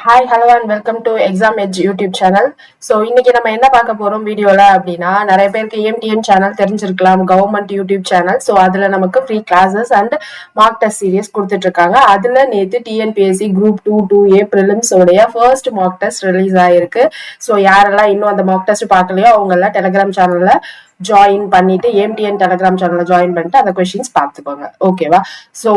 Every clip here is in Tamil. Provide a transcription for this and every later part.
Hi hello and welcome to exam edge YouTube channel. So இன்னைக்கு நம்ம என்ன பார்க்க போறோம் வீடியோல அப்படின்னா, நிறைய பேருக்கு ஏஎம்டிஎன் சேனல் தெரிஞ்சிருக்கலாம், கவர்மெண்ட் யூடியூப் சேனல். ஸோ அதுல நமக்கு free classes and mock test series கொடுத்துட்டு இருக்காங்க. அதுல நேற்று டிஎன்பிஎஸ்சி குரூப் 2 பிரிலிம்ஸ் உடைய ஃபர்ஸ்ட் மார்க் டெஸ்ட் ரிலீஸ் ஆயிருக்கு. ஸோ யாரெல்லாம் இன்னும் அந்த மார்க் டெஸ்ட் பார்க்கலையோ அவங்க எல்லாம் டெலிகிராம் சேனல்ல ஜாயின் பண்ணிட்டு ஏஎம்டிஎன் டெலிகிராம் சேனல்ல ஜாயின் பண்ணிட்டு அந்த கொஸ்டின்ஸ் பார்த்துக்கோங்க. ஓகேவா? ஸோ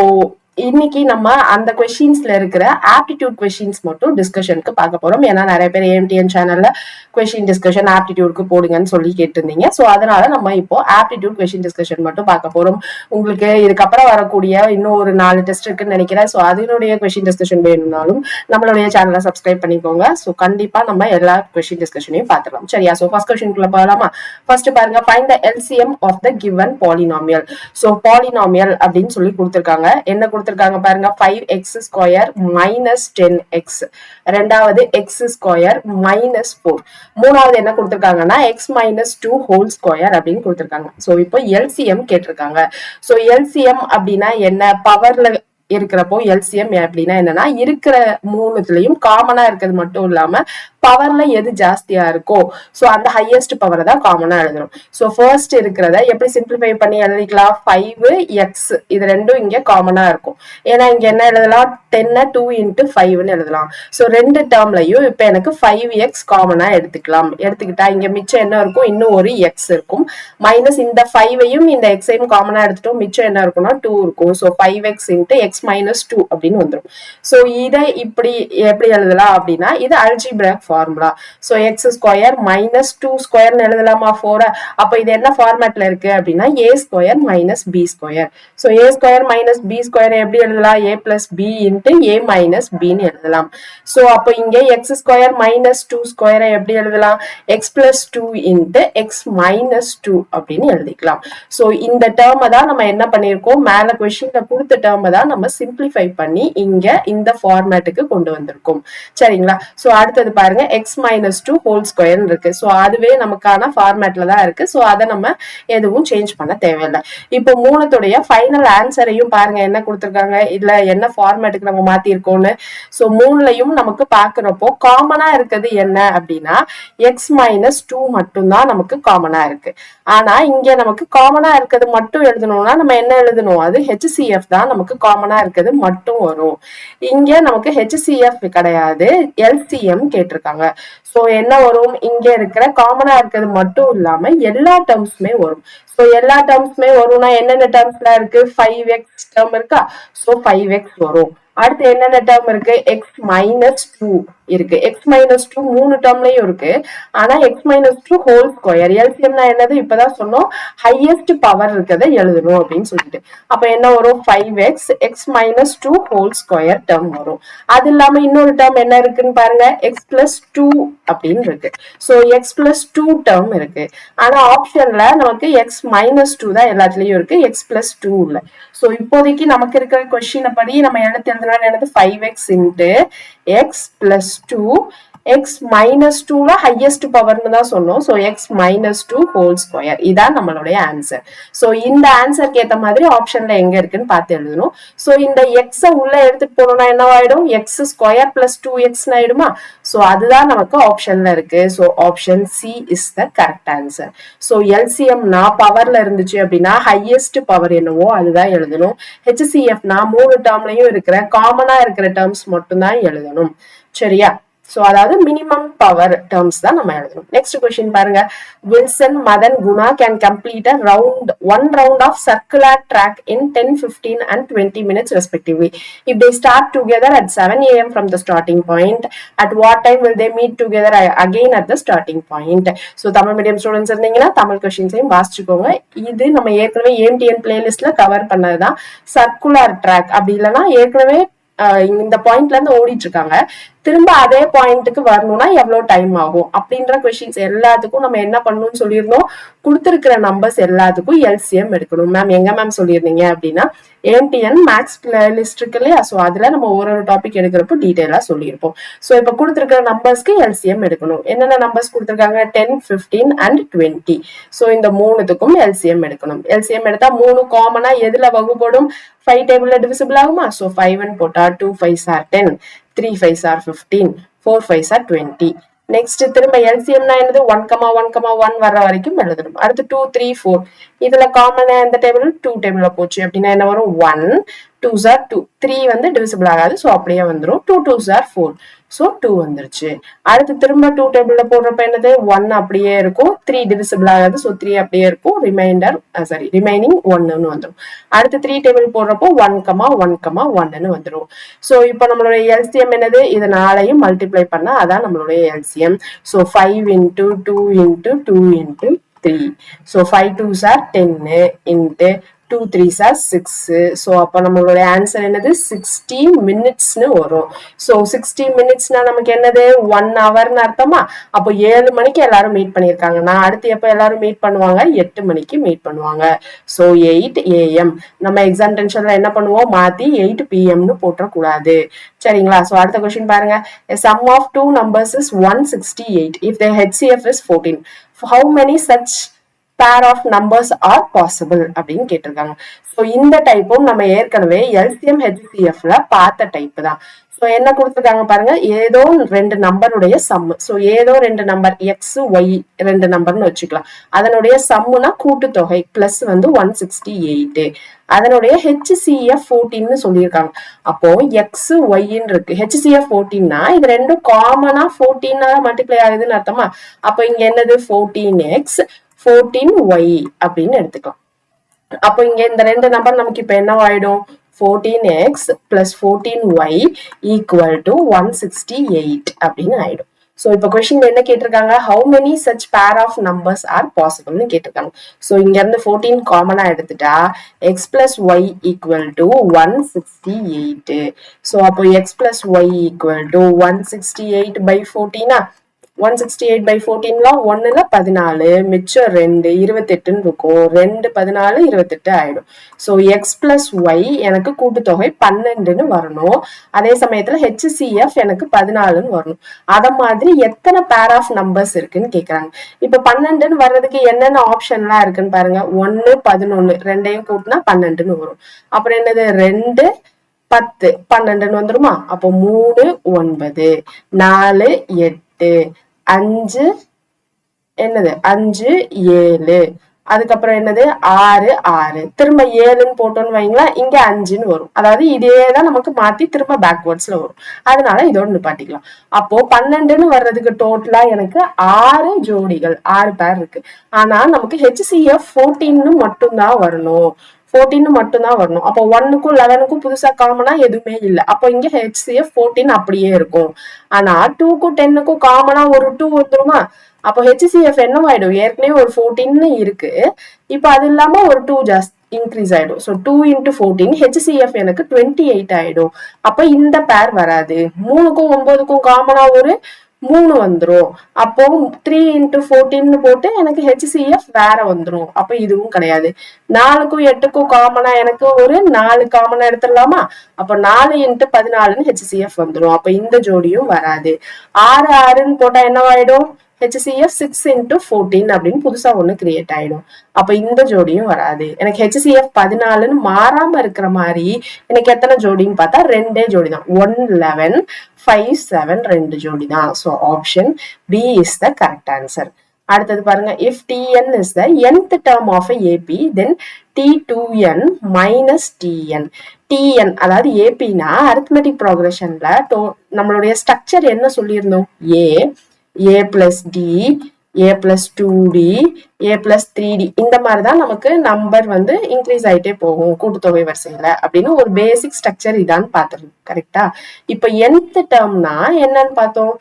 இன்னைக்கு நம்ம அந்த கொஸ்டின்ஸ்ல இருக்கிற ஆப்டிடியூட் கொஸ்டின்ஸ் மட்டும் டிஸ்கஷனுக்கு பார்க்க போறோம். ஏன்னா நிறைய பேர் ஏஎம்டிஎன் சேனல்ல கொஸ்டின் டிஸ்கஷன் ஆப்டிடியூட்க்கு போடுங்கன்னு சொல்லி கேட்டிருந்தீங்க. ஸோ அதனால நம்ம இப்போ ஆப்டிடியூட் கொஸ்டின் டிஸ்கஷன் மட்டும் பார்க்க போறோம். உங்களுக்கு இதுக்கப்புறம் வரக்கூடிய இன்னும் ஒரு 4 டெஸ்ட் இருக்குன்னு நினைக்கிறேன். ஸோ அதனுடைய கொஸ்டின் டிஸ்கஷன் வேணும்னாலும் நம்மளுடைய சேனலை சப்ஸ்கிரைப் பண்ணிக்கோங்க. ஸோ கண்டிப்பா நம்ம எல்லா கொஸ்டின் டிஸ்கஷனையும் பார்த்துக்கலாம். சரியா? ஸோ ஃபர்ஸ்ட் கொஸ்டின்குள்ள போகலாமா? ஃபர்ஸ்ட் பாருங்க, find the LCM of the given polynomial. So polynomial அப்படின்னு சொல்லி கொடுத்துருக்காங்க. என்ன கொடுத்திருக்காங்க பாருங்க, 5x² மைனஸ் 10x, ரெண்டாவது x² மைனஸ் 4, மூணாவது என்ன கொடுத்திருக்காங்கன்னா x மைனஸ் 2 ஹோல் ஸ்கொயர் அப்படின்னு கொடுத்திருக்காங்க. சோ இப்போ எல்சிஎம் கேட்டிருக்காங்க. சோ எல்சிஎம் அப்படின்னா என்ன? பவர்ல இருக்கிறப்போ எல்சிஎம் அப்படின்னா என்னன்னா, இருக்கிற மூணுத்துலயும் காமனா இருக்கிறது மட்டும் இல்லாம பவர்ல எது ஜாஸ்தியா இருக்கோ சோ அந்த ஹையஸ்ட் பவரை தான் காமனா எழுதணும். சோ ஃபர்ஸ்ட் இருக்கிறத எப்படி சிம்பிளிஃபை பண்ணி எழுதிக்கலாம்? 5x, இது ரெண்டும் இங்க காமனா இருக்கும். ஏன்னா இங்க என்ன எழுதலாம்? 10 2 into 5ன்னு எழுதலாம். சோ ரெண்டு டேர்ம்லயும் இப்ப எனக்கு 5x காமனா எடுத்துக்கலாம். எடுத்துக்கிட்டா இங்க மிச்சம் என்ன இருக்கும்? இன்னும் ஒரு x இருக்கும். மைனஸ் இந்த 5ஐயும் இந்த xஐயும் காமனா எடுத்துட்டோம். மிச்சம் என்ன இருக்கும்னா 2 இருக்கும். So 5x into x minus 2 அப்படின்னு வந்துடும். சோ இதை இப்படி எப்படி எழுதலாம் அப்படின்னா, இது அல்ஜிப்ராக் ஃபார்முலா. சோ x² மைனஸ் 2² எழுதலாமா 4? அப்ப இது என்ன ஃபார்மேட்ல இருக்கு அப்படின்னா a² minus b². So a² minus b² எப்படி எழுதலாம்? a plus b into a minus பின்னு எழுதலாம். சோ அப்ப இங்க x² மைனஸ் 2² எப்படி எழுதலாம்? x plus 2 into x minus 2 அப்படின்னு எழுதிக்கலாம். சோ இந்த டேர்மை தான் நம்ம என்ன பண்ணிருக்கோம்? மேல கொஸ்டின்ல கொடுத்த டேர்மை தான் நம்ம சிம்பிளிஃபை பண்ணி இங்க இந்த ஃபார்மேட்டுக்கு கொண்டு வந்திருக்கோம். சரிங்களா? சோ அடுத்தது பாருங்க, x மைனஸ் 2 ஹோல் ஸ்கொயர் இருக்கு. சோ அதுவே நமக்கான ஃபார்மேட்ல தான் இருக்கு. சோ அதை நம்ம எதுவும் சேஞ்ச் பண்ண தேவையில்லை. இப்போ மூணுத்துடைய ஃபைனல் ஆன்சரையும் பாருங்க என்ன கொடுத்திருக்காங்க, இதுல என்ன ஃபார்மேட்டுக்கு நம்ம மாத்திருக்கோம்னு. சோ மூணுலையும் நமக்கு பாக்குறப்போ காமனா இருக்கிறது என்ன அப்படின்னா x மைனஸ் 2 மட்டும்தான் நமக்கு காமனா இருக்கு. ஆனா இங்க நமக்கு காமனா இருக்கிறது மட்டும் எழுதணும்னா நம்ம என்ன எழுதணும்? அது HCF தான் நமக்கு காமனா இருக்கிறது மட்டும் வரும். இங்க நமக்கு HCF கிடையாது, எல்சிஎம் கேட்டிருக்காங்க. சோ என்ன வரும்? இங்க இருக்கிற காமனா இருக்கிறது மட்டும் இல்லாம எல்லா டேர்ம்ஸுமே வரும். சோ எல்லா டேர்ம்ஸுமே வரும்னா என்னென்ன டேர்ம்ஸ்ல இருக்கு? 5x டேர்ம் இருக்கா? சோ 5x வரும். அடுத்து என்னென்ன டேர்ம் இருக்கு? x மைனஸ் 2 இருக்கு. x மைனஸ் 2 மூணு டேர்ம்லயும் இருக்கு. ஆனா x மைனஸ் 2 ஹோல் ஸ்கொயர், எல்சிஎம்னா என்னது? இப்பதான் சொன்னோம், ஹையஸ்ட் பவர் இருக்கிறத எழுதணும் அப்படின்னு சொல்லிட்டு. அப்ப என்ன வரும்? 5x x minus 2 whole square term வரும். அது இல்லாம இன்னொரு டேர்ம் என்ன இருக்குன்னு பாருங்க, x பிளஸ் 2 அப்படின்னு இருக்கு. சோ x பிளஸ் 2 டேர்ம் இருக்கு. ஆனா ஆப்ஷன்ல நமக்கு x மைனஸ் 2 தான் எல்லாத்துலயும் இருக்கு, x பிளஸ் 2 இல்ல. சோ இப்போதைக்கு நமக்கு இருக்கிற கொஸ்டின் படி நம்ம எழுத்து எழுதுனா என்னது? 5x into x plus 2, x minus 2ல highest பவர்னு தான் சொன்னோம். So x minus 2 whole square, இதான் நம்மளுடைய ஆன்சர். சோ இந்த ஆன்சருக்கு ஏத்த மாதிரி ஆப்ஷன்ல எங்க இருக்குன்னு பார்த்து எழுதணும். சோ இந்த x உள்ள எடுத்துட்டு போனோம்னா என்ன ஆயிடும்? x² plus 2x ஆயிடுமா? சோ அதுதான் நமக்கு ஆப்ஷன்ல இருக்கு. So option C is the correct answer. So எல்சிஎம்னா பவர்ல இருந்துச்சு அப்படின்னா ஹையஸ்ட் பவர் என்னவோ அதுதான் எழுதணும். HCFனா மூணு டேர்ம்லயும் இருக்கிற காமனா இருக்கிற டேர்ம்ஸ் மட்டும் தான் எழுதணும். சரியா? சோ அதாவது மினிமம் பவர் டேர்ம்ஸ் தான் நம்ம எழுதணும். நெக்ஸ்ட் क्वेश्चन பாருங்க, Wilson, Madan, Guna can complete a one round of circular track in 10, 15 and 20 minutes respectively. If they start together at 7 a.m. from the starting point, at what time will they meet together again at the starting point? So Tamil medium students இருந்தீங்கன்னா தமிழ் கொஸ்டின்ஸையும் வாசிச்சுக்கோங்க. இது நம்ம ஏற்கனவே ஏஎம்டிஎன் பிளேலிஸ்ட்ல கவர் பண்ணதுதான். சர்க்குலர் ட்ராக் அப்படி இல்லைன்னா ஏற்கனவே இந்த பாயிண்ட்ல இருந்து ஓடிட்டு இருக்காங்க, திரும்ப அதே பாயிண்ட்டுக்கு வரணும்னா எவ்வளவு டைம் ஆகும் அப்படின்ற கொஸ்டின்ஸ் எல்லாத்துக்கும் நம்ம என்ன பண்ணணும்னு சொல்லியிருந்தோம். கொடுத்திருக்கிற நம்பர்ஸ் எல்லாத்துக்கும் எல்சிஎம் எடுக்கணும். மேம் எங்க மேம் சொல்லியிருந்தீங்க அப்படின்னா ஏஎம்டிஎன் மேக்ஸ் பிளேலிஸ்ட் இருக்கு இல்லையா? சோ அதுல நம்ம ஒரு டாபிக் எடுக்கிறப்போ டீடைலா சொல்லியிருப்போம். சோ இப்ப கொடுத்திருக்கிற நம்பர்ஸ்க்கு எல்சிஎம் எடுக்கணும். என்னென்ன நம்பர்ஸ் கொடுத்திருக்காங்க? 10, 15 and 20. சோ இந்த மூணுத்துக்கும் எல்சிஎம் எடுக்கணும். எல்சிஎம் எடுத்தா மூணு காமனா எதுல வகுப்படும்? 5 டேபிள்ல டிவிசிபிள் ஆகுமா? சோ 5 போட்டா 2 5s are 10, 3 5s are 15, 4 5s are 20. Next திரும்ப எல்சிஎம்னா என்னது 1,1,1 வர்ற வரைக்கும் எழுதணும். அடுத்து 2 3 4 இதுல காமனா எந்த டேபிள் 2 டேபிள்ல போச்சு அப்படின்னா என்ன வரும் 1 2s are 2 3 வந்து டிவிசிபிள் ஆகாது ஸோ அப்படியே வந்துடும் 2 2s are 4 ஸோ 2 வந்துருச்சு. அடுத்து திரும்ப 2 டேபிள்ல போடுறப்ப என்னது 1 அப்படியே இருக்கும் 3 டிவிசிபிள் ஆகாது ஸோ 3 அப்படியே இருக்கும் ரிமைனிங் 1ன்னு வந்துடும். அடுத்து 3 டேபிள் போடுறப்போ 1,1,1ன்னு வந்துடும். ஸோ இப்போ நம்மளுடைய எல்சிஎம் என்னது இது நாளையும் மல்டிப்ளை பண்ணா அதான் நம்மளுடைய LCM. So 5 into 2 into 2 into 3. So 5 2s are 10 into 2 3s are 6. So அப்போ நம்மளோட ஆன்சர் என்னது 60 மினிட்ஸ்னு வரும். ஸோ 60 மினிட்ஸ்னா நமக்கு என்னது 1 ஹவர்னு அர்த்தமா? அப்போ 7 மணிக்கு எல்லாரும் மீட் பண்ணியிருக்காங்கன்னா அடுத்து எப்போ எல்லாரும் மீட் பண்ணுவாங்க 8 மணிக்கு மீட் பண்ணுவாங்க. So 8 AM. நம்ம எக்ஸாம் டென்ஷன்ல என்ன பண்ணுவோம் மாத்தி 8 PMனு போட்டக்கூடாது. சரிங்களா? ஸோ அடுத்த கொஸ்டின் பாருங்க. A sum of two numbers is 168 if their HCF is 14. How many such pair of numbers are possible அப்படின்னு கேட்டிருக்காங்க. ஸோ இந்த டைப்பும் நம்ம ஏற்கனவே எல்சிஎம் ஹெச்சிஎஃப்ல பார்த்த டைப் தான். ஸோ என்ன கொடுத்துருக்காங்க பாருங்க ஏதோ 2 நம்பருடைய சம். ஸோ ஏதோ 2 நம்பர் எக்ஸ் ஒய் 2 நம்பர்னு வச்சுக்கலாம். அதனுடைய சம்முனா கூட்டுத்தொகை பிளஸ் வந்து 168. அதனுடைய HCF 14ன்னு சொல்லியிருக்காங்க. அப்போ எக்ஸ் ஒய்ன்னு இருக்கு HCF 14னா இது ரெண்டும் காமனா 14 மல்டிப்ளை ஆகுதுன்னு அர்த்தமா? அப்போ இங்க என்னது 14x 14y அப்படின்னு எடுத்துக்கலாம். அப்போ இங்க இந்த 2 நம்பர் நமக்கு இப்ப என்ன ஆயிடும் 14x plus 14y equal to 168 அப்படின்னு ஆயிடும். ஸோ இப்போ கொஸ்டின் என்ன கேட்டிருக்காங்க how many such pair of numbers are possibleன்னு கேட்டிருக்காங்க. ஸோ இங்க இருந்து 14 காமனா எடுத்துட்டா x plus y equal to 168. So அப்போ x plus y equal to 168 by 14 168 by 14ல 1ல 14 மிச்சம் 2 28ன்னு இருக்கும் 2 14 28 ஆயிடும். ஸோ எக்ஸ் பிளஸ் ஒய் எனக்கு கூட்டுத்தொகை 12ன்னு வரணும். அதே சமயத்துல HCF எனக்கு 14ன்னு வரணும். அத மாதிரி எத்தனை பேர் ஆஃப் நம்பர்ஸ் இருக்குன்னு கேக்குறாங்க. இப்ப 12ன்னு வர்றதுக்கு என்னென்ன ஆப்ஷன்லாம் இருக்குன்னு பாருங்க 1 11 ரெண்டையும் கூட்டினா 12ன்னு வரும். அப்புறம் என்னது 2 10 12ன்னு வந்துருமா? அப்போ 3 9 4 8 5 என்னது 5 7 அதுக்கப்புறம் என்னது 6 6 திரும்ப 7ன்னு போட்டோம்னு வைங்களா இங்க 5ன்னு வரும். அதாவது இதேதான் நமக்கு மாத்தி திரும்ப பேக்வேர்ட்ஸ்ல வரும். அதனால இதோட நிப்பாட்டிக்கலாம். அப்போ 12ன்னு வர்றதுக்கு டோட்டலா எனக்கு 6 ஜோடிகள் 6 பேர் இருக்கு. ஆனா நமக்கு HCF 14ன்னு மட்டும்தான் வரணும் 14 மட்டும்தான் வரணும். அப்போ 1க்கும் 11க்கும் புதுசா காமனா எதுவுமே இல்லை. அப்போ இங்க HCF 14 அப்படியே இருக்கும். ஆனா 2க்கும் 10க்கும் காமனா ஒரு 2 வந்துருமா? அப்போ HCF என்னவாயிடும் ஏற்கனவே ஒரு 14 இருக்கு. இப்ப அது இல்லாம ஒரு 2 ஜாஸ்தி இன்க்ரீஸ் ஆயிடும். ஸோ 2 into 14 HCF எனக்கு 28 ஆயிடும். அப்ப இந்த பேர் வராது. 3க்கும் 9க்கும் காமனா ஒரு 3 வந்துரும். அப்போ 3 into 14ன்னு போட்டு எனக்கு HCF வேற வந்துரும். அப்ப இதுவும் கிடையாது. 4க்கும் 8க்கும் காமனா எனக்கு ஒரு 4 காமனா எடுத்துடலாமா? அப்ப 4 into 14ன்னு HCF வந்துரும். அப்ப இந்த ஜோடியும் வராது. 6 6ன்னு போட்டா என்னவாயிடும் HCF 6 into 14 அப்படின்னு புதுசா ஒண்ணு கிரியேட் ஆயிடும். அப்ப இந்த ஜோடியும் வராது. எனக்கு HCF 14ன்னு மாறாம இருக்கிற மாதிரி எனக்கு எத்தனை ஜோடின்னு பார்த்தா 2 ஜோடி தான் 1 11 5 7 2 ஜோடி தான். So option B is the correct answer. அடுத்தது பாருங்க if Tn is the nth term of a AP then T2n minus Tn. Tn அதாவது APனா arithmetic progressionல நம்மளுடைய ஸ்ட்ரக்சர் என்ன சொல்லியிருந்தோம் A plus D A plus 2D A plus 3D இந்த மாதிரிதான் நமக்கு நம்பர் வந்து இன்க்ரீஸ் ஆயிட்டே போகும் கூட்டுத்தொகை வரிசையில அப்படின்னு ஒரு பேசிக் ஸ்ட்ரக்சர் இதான்னு பாத்துருங்க. கரெக்டா? இப்ப nth டேர்ம்னா என்னன்னு பார்த்தோம்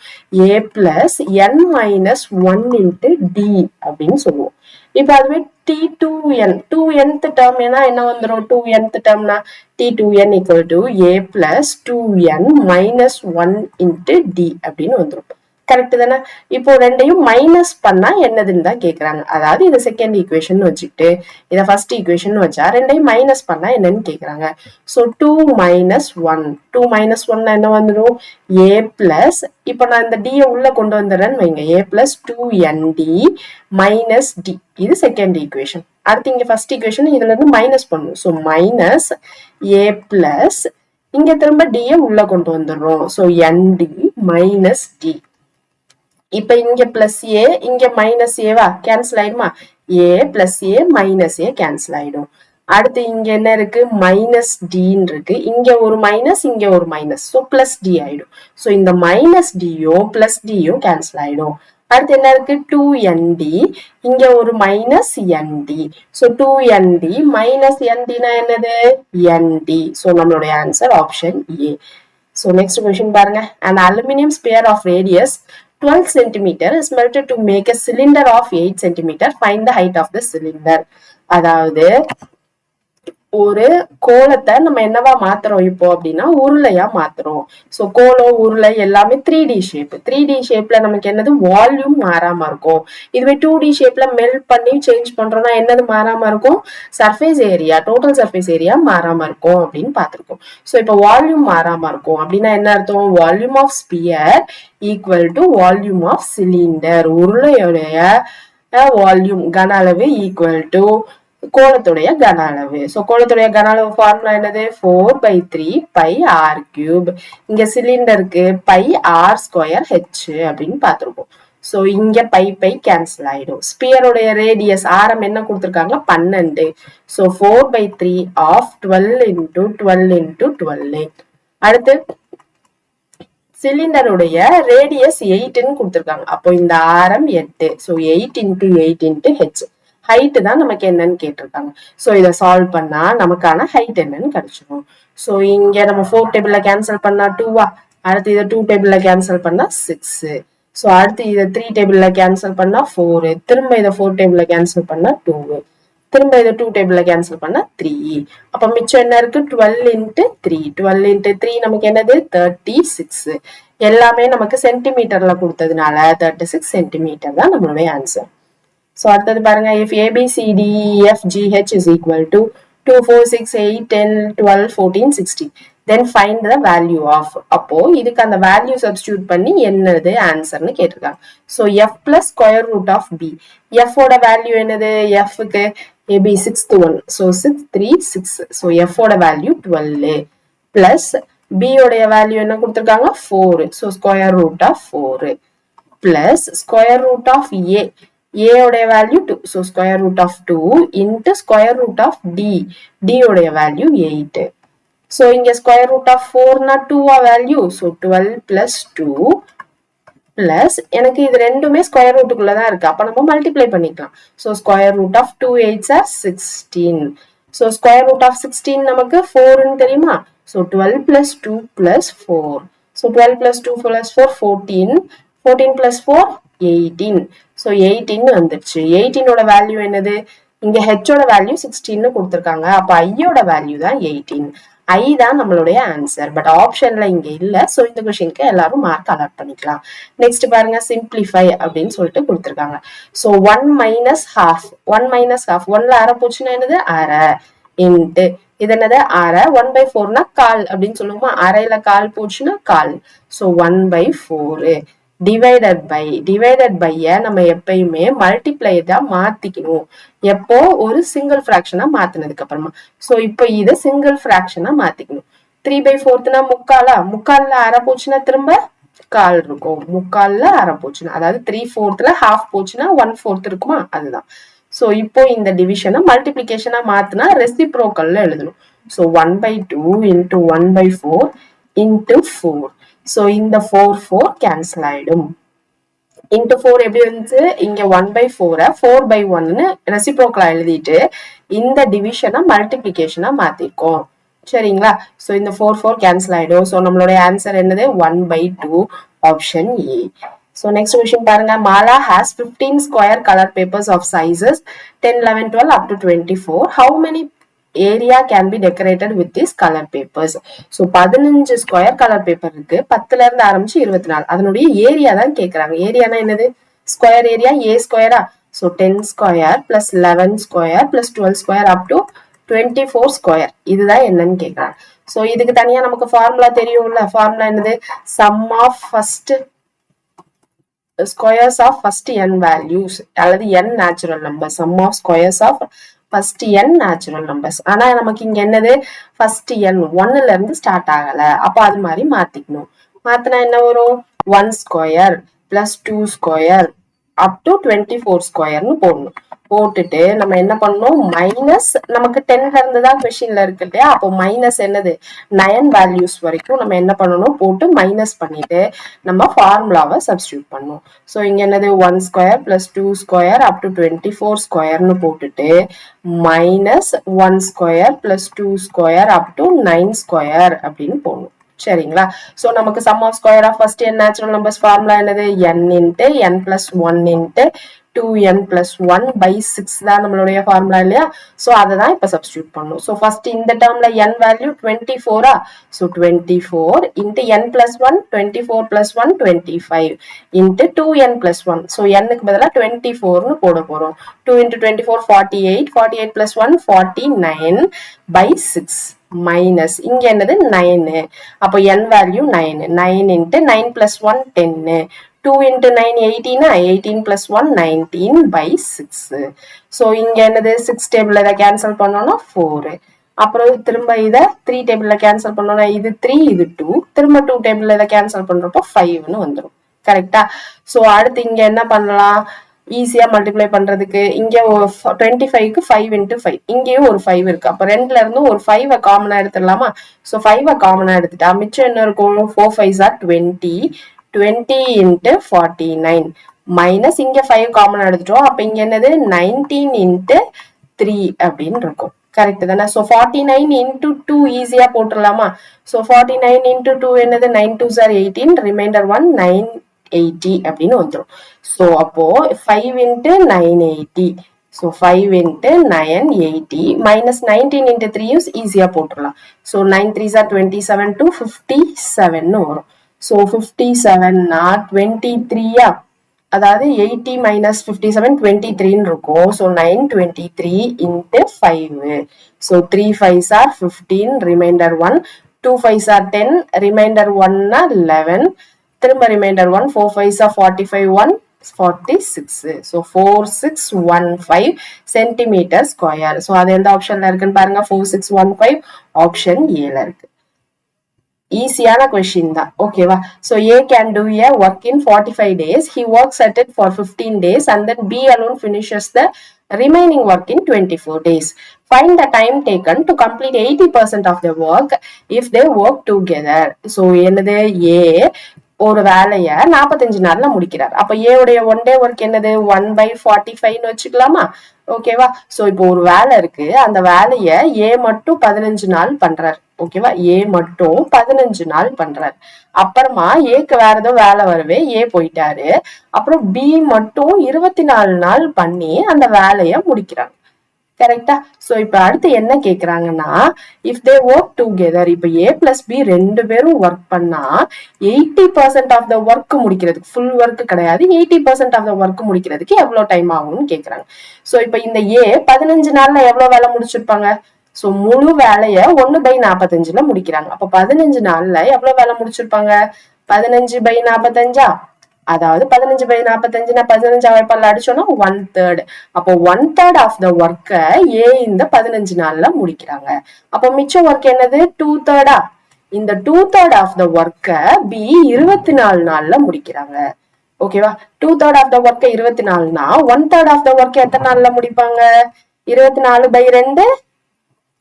A plus n minus 1 into D அப்படின்னு சொல்லுவோம். இப்ப அதுவே T2n 2nth டேர்ம் என்ன வந்துரும் 2nth டேர்ம்னா T2n equal to A plus 2n minus 1 into D அப்படின்னு வந்துரும். கரெக்ட் தானே? இப்போ ரெண்டையும் மைனஸ் பண்ணா என்னதுன்னு தான் கேக்குறாங்க. அதாவது இது செகண்ட் ஈக்குவேஷன் வச்சுக்கிட்டு இதை ஃபர்ஸ்ட் ஈக்குவேஷன் வச்சா ரெண்டையும் மைனஸ் பண்ணா என்னன்னு கேக்குறாங்க. ஸோ 2 minus 1 2 minus 1 என்ன வந்துடும் A plus இப்போ நான் இந்த D உள்ள கொண்டு வந்துடுறேன்னு வைங்க A plus 2ND minus D இது செகண்ட் ஈக்குவேஷன். அடுத்து இங்க ஃபர்ஸ்ட் ஈக்குவேஷன் இதுல இருந்து மைனஸ் பண்ணும். ஸோ மைனஸ் A plus இங்க திரும்ப d உள்ள கொண்டு வந்துடுறோம். So nd minus d. இப்ப இங்க பிளஸ் ஏ இங்க மைனஸ் ஏவா கேன்சல் ஆயிடுமா? ஏ plus A minus A cancel ஆயிடும். அடுத்து இங்க என்ன இருக்கு? மைனஸ் டின்னு இருக்கு. இங்க ஒரு மைனஸ் இங்க ஒரு மைனஸ். ஸோ பிளஸ் டி ஆயிடும். ஸோ இந்த மைனஸ் டியும் பிளஸ் டியும் கேன்சல் ஆயிடும். அடுத்து என்ன இருக்கு? 2nd. இங்க ஒரு மைனஸ் என்டி. ஸோ 2nd மைனஸ் என்டினா என்னது? என்டி. ஸோ நம்மளுடைய answer option A. So next question பாருங்க. an aluminum sphere of radius 12 cm is melted to make a cylinder of 8 cm. Find the height of the cylinder. அதாவது ஒரு கோலத்தை நம்ம என்னவா மாத்துறோம் இப்போ அப்படின்னா உருளையா மாத்துறோம். சோ கோலம் உருளை எல்லாமே 3D ஷேப். 3D ஷேப்ல நமக்கு என்னது? வால்யூம் மாறாம இருக்கும். இதுவே 2D ஷேப்ல மெல்ட் பண்ணி சேஞ்ச் பண்றோம்னா என்னது மாறாம இருக்கும்? Surface area, total surface area மாறாம இருக்கும் அப்படின்னு பார்த்திருக்கோம். சோ இப்போ வால்யூம் மாறாம இருக்கும் அப்படின்னா என்ன அர்த்தம்? Volume of sphere equal to volume of cylinder. உருளையுடைய வால்யூம் கன அளவு ஈக்குவல் டு கோலத்துடைய கன அளவு. சோ கோலத்துடைய கன அளவு ஃபார்முலா என்னது? 4/3 பை ஆர் கியூப். இங்க சிலிண்டருக்கு பை ஆர் ஸ்கொயர் ஹெச் அப்படின்னு பார்த்திருக்கோம். சோ இங்க பை பை கேன்சல் ஆயிடும். ஸ்பியருடைய ரேடியஸ் ஆரம் என்ன கொடுத்திருக்காங்க? 12. So 4/3 of 12 into 12 into 12. அடுத்து சிலிண்டருடைய ரேடியஸ் 8ன்னு கொடுத்திருக்காங்க. அப்போ இந்த ஆரம் 8. So 8 into 8 into h. Height தான் நமக்கு என்னன்னு கேட்டிருக்காங்க. சோ இதை சால்வ் பண்ணா நமக்கான ஹைட் என்னன்னு கிடைச்சிடும். சோ இங்க நம்ம 4 டேபிள்ல கேன்சல் பண்ணா 2வா, அடுத்து இதை 2 டேபிள்ல கேன்சல் பண்ணா 6. சோ அடுத்து இதை 3 டேபிள்ல கேன்சல் பண்ணா 4. திரும்ப இதை 4 டேபிள்ல கேன்சல் பண்ணா 2. திரும்ப இதை 2 டேபிள்ல கேன்சல் பண்ணா 3. அப்ப மிச்சம் என்ன இருக்கு? 12 இன்ட்டு 3. 12 இன்ட்டு 3 நமக்கு என்னது? 36. எல்லாமே நமக்கு சென்டிமீட்டர்ல கொடுத்ததுனால 36 சென்டிமீட்டர் தான் நம்மளுடைய ஆன்சர். So அடுத்தது பாருங்க. if ABCDEFGH is equal to 2, 4, 6, 8, 10, 12, 14, 16, then find the value of. அப்போ இதுக்கு அந்த வேல்யூ சப்ஸ்டியூட் பண்ணி என்னது ஆன்சர்னு கேட்டிருக்காங்க. So f plus square root of b. f ஓட வேல்யூ என்னது? f க்கு AB 6th one. So 6, 3, 6. So f ஓட வேல்யூ 12 plus b உடைய வேல்யூ என்ன கொடுத்திருக்காங்க? 4. So square root of 4 plus square root of a. a உடைய value 2. So square root of 2 into square root of d. d உடைய வேல்யூ 8. ஸோ இங்க square root of 4னா 2வா value. So 12 plus 2 plus எனக்கு இது ரெண்டுமே ஸ்கொயர் ரூட்டுக்குள்ள தான் இருக்கு. அப்ப நம்ம மல்டிப்ளை பண்ணிக்கலாம். So square root of 2 8s are 16. So square root of 16 நமக்கு 4ன்னு தெரியுமா? So 12 plus 2 plus 4. So 12 plus 2 plus 4 14. 14 plus 4 18. So 18 வந்துருச்சு. 18ஓட வேல்யூ என்னது? இங்க ஹெச்சோட வேல்யூ 16ன்னு கொடுத்துருக்காங்க. அப்ப ஐயோட வேல்யூ தான் 18. ஐ தான் நம்மளுடைய ஆன்சர். பட் ஆப்ஷன்ல இங்க இல்ல. ஸோ இந்த கொஸ்டினுக்கு எல்லாரும் மார்க் அலாட் பண்ணிக்கலாம். நெக்ஸ்ட் பாருங்க. சிம்பிளிஃபை அப்படின்னு சொல்லிட்டு கொடுத்துருக்காங்க. So 1 minus half. 1 minus half. 1ல அரை போச்சுன்னா என்னது? அரை இன்ட்டு இது என்னது? அரை. 1/4னா கால் அப்படின்னு சொல்லுவோமா? அரையில கால் போச்சுன்னா கால். ஸோ 1/4 டிவைடட் பை நம்ம எப்பயுமே மல்டிப்ளை தான் மாத்திக்கணும். எப்போ? ஒரு சிங்கிள் ஃபிராக்ஷனா மாத்தினதுக்கு அப்புறமா. சோ இப்போ இதை சிங்கிள் ஃபிராக்ஷனா மாத்திக்கணும். 3/4னா முக்காலா? முக்கால்ல அரை போச்சுன்னா திரும்ப கால் இருக்கும். முக்கால்ல அரை போச்சுன்னா, அதாவது 3/4ல ஹாஃப் போச்சுன்னா 1/4 இருக்குமா? அதுதான். சோ இப்போ இந்த டிவிஷனை மல்டிபிளிகேஷனா மாத்தினா ரெசிப்ரோக்கல்ல எழுதணும். So 1/2 into 1/4 into 4. சோ இந்த 4 கேன்சல் ஆயிடும். இன்ட்டு 4 எப்படி வந்துச்சு? இங்க 1/4 4/1ன்னு ரெசிப்ரோக்கலா எழுதிட்டு இந்த டிவிஷனை மல்டிபிளிகேஷனா மாத்திருக்கோம். சரிங்களா? சோ இந்த 4 கேன்சல் ஆயிடும். சோ நம்மளுடைய ஆன்சர் என்னது? 1/2 option A. So next question பாருங்க. Mala has 15 square color papers of sizes 10, 11, 12 up to 24. How many area can be decorated with these color papers? So 15 square colour paper இருக்கு. 10ல இருந்து ஆரம்பிச்சு 24. அதனுடைய ஏரியா தான் கேக்குறாங்க. ஏரியானா என்னது? Square area a ஸ்கொயரா? So 10 square plus 11 square plus 12 square up to 24 square. இதுதான் என்னன்னு கேக்குறாங்க. சோ இதுக்கு தனியா நமக்கு ஃபார்முலா தெரியும்ல. ஃபார்முலா என்னது? Sum of first squares of first n values அல்லது n natural number. sum of squares of first n natural numbers. ஆனா நமக்கு இங்க என்னது ஃபர்ஸ்ட் n 1ல இருந்து ஸ்டார்ட் ஆகல. அப்ப அது மாதிரி மாத்திக்கணும். மாத்தினா என்ன வரும் 1 square plus 2 square up to 24 ஸ்கொயர்னு போடணும். போட்டுட்டு நம்ம என்ன பண்ணணும் மைனஸ் நமக்கு 10ல இருந்து தான் கொஸ்டின்ல இருக்கு இல்லையா, அப்போ மைனஸ் என்னது 9 வேல்யூஸ் வரைக்கும் நம்ம என்ன பண்ணணும் போட்டு மைனஸ் பண்ணிட்டு நம்ம ஃபார்முலாவை சப்ஸ்டியூட் பண்ணணும். ஸோ இங்க என்னது 1 square plus 2 square up to 24 ஸ்கொயர்னு போட்டுட்டு minus 1 square plus 2 square up to 9 square அப்படின்னு போடணும். சரிங்களா? சோ நமக்கு sum of square of first n natural numbers formula என்னது n into n plus 1 into 2n plus 1 by 6 தான் நம்மளுடைய ஃபார்முலா இல்லையா? சோ அதை தான் இப்ப சப்ஸ்டியூட் பண்ணும். சோ ஃபர்ஸ்ட் இந்த டேர்ம்ல n value 24 so 24 into n plus 1 24 plus 1 25 into 2n plus 1 so n-க்கு பதிலா 24னு போட போறோம். 2 இன்ட்டு 24 48 48 பிளஸ் 1 49 பை 6 மைனஸ் இங்க என்னது 9 அப்போ n வேல்யூ 9 9 into 9 plus 1 10 2 into 9 18 18 plus 1 19 by 6 so இங்க என்னது 6 டேபிள் இதை கேன்சல் பண்ணோம்னா 4 அப்புறம் திரும்ப இதை 3 டேபிள்ல கேன்சல் பண்ணோம்னா இது 3 இது 2 திரும்ப 2 டேபிள்ல இதை கேன்சல் பண்றப்போ 5ன்னு வந்துடும். கரெக்டா? ஸோ அடுத்து இங்க என்ன பண்ணலாம் ஈஸியா மல்டிப்ளை பண்றதுக்கு இங்க 25க்கு 5 இன்ட்டு 5 இங்கேயும் ஒரு 5 இருக்கு. அப்ப ரெண்டுல இருந்தும் ஒரு 5 காமனா எடுத்துடலாமா? சோ 5 காமனா எடுத்துட்டா மிச்சம் என்ன இருக்கும் 4 5s are 20 20 இன்ட்டு 49 மைனஸ் இங்க 5 காமனா எடுத்துட்டோம். அப்ப இங்க என்னது 19 இன்ட்டு 3 அப்படின்னு இருக்கும். கரெக்ட் தானே? சோ 49 இன்ட்டு 2 ஈஸியா போட்டுடலாமா? சோ 49 இன்ட்டு 2 என்னது 9 2s are 18 ரிமைண்டர் 1 980 அப்படின்னு வந்துடும். ஸோ அப்போ 5 into 980 so 5 into 980 minus 19 into 3 ஈஸியா போட்டுடலாம். ஸோ 9 3s are 27 to 57ன்னு வரும். ஸோ 57னா 23 அதாவது 80 மைனஸ் 57 23ன்னு இருக்கும். So 923 into 5 so 3 5s are 15 remainder 1 2 5s are 10 remainder 1னா 11 திரும்ப remainder 1 4 5s are 45 1 46 so 4615 centimetre square. So அது எந்த ஆப்ஷன்ல இருக்குன்னு பாருங்க 4615 ஆப்ஷன் ஏல இருக்கு. ஈஸியான கொஸ்டின் தான். ஓகேவா? So A can do a work in 45 days. He works at it for 15 days and then B alone finishes the remaining work in 24 days. Find the time taken to complete 80% of the work if they work together. So என்னது A ஒரு வேலைய 45 நாள்ல முடிக்கிறார். அப்ப A உடைய 1 day ஒர்க் என்னது 1/45ன்னு வச்சுக்கலாமா? ஓகேவா? சோ இப்போ ஒரு வேலை இருக்கு, அந்த வேலைய A மட்டும் 15 நாள் பண்றாரு. ஓகேவா? A மட்டும் 15 நாள் பண்றாரு. அப்புறமா Aக்கு வேற ஏதோ வேலை வரவே A போயிட்டாரு. அப்புறம் B மட்டும் 24 நாள் பண்ணி அந்த வேலைய முடிக்கிறாங்க. கரெக்டா? சோ இப்ப அடுத்து என்ன கேக்குறாங்கன்னா இஃப் தே ஒர்க் டுகெதர் இப்ப A பிளஸ் B ரெண்டு பேரும் ஒர்க் பண்ணா 80% ஆஃப் த ஒர்க் முடிக்கிறதுக்கு ஃபுல் ஒர்க் கிடையாது 80% ஆஃப் த ஒர்க் முடிக்கிறதுக்கு எவ்வளவு டைம் ஆகும்னு கேக்குறாங்க. சோ இப்ப இந்த A 15 நாள்ல எவ்வளவு வேலை முடிச்சிருப்பாங்க? சோ முழு வேலைய 1/45ல முடிக்கிறாங்க. அப்ப 15 நாள்ல எவ்வளவு வேலை முடிச்சிருப்பாங்க? 15/45 அதாவது 15/45 15 வாய்ப்பால் அடிச்சோம்னா 1/3 அப்போ 1/3 ஆஃப் த ஒர்க்க A இந்த 15 நாள்ல முடிக்கிறாங்க. அப்போ மிச்ச ஒர்க் என்னது 2/3 இந்த 2/3 ஆஃப் த ஒர்க்க B 24 நாள்ல முடிக்கிறாங்க. ஓகேவா? 2/3 ஆஃப் த ஒர்க்க 24னா 1/3 ஆஃப் த ஒர்க் எத்தனை நாள்ல முடிப்பாங்க? 24/2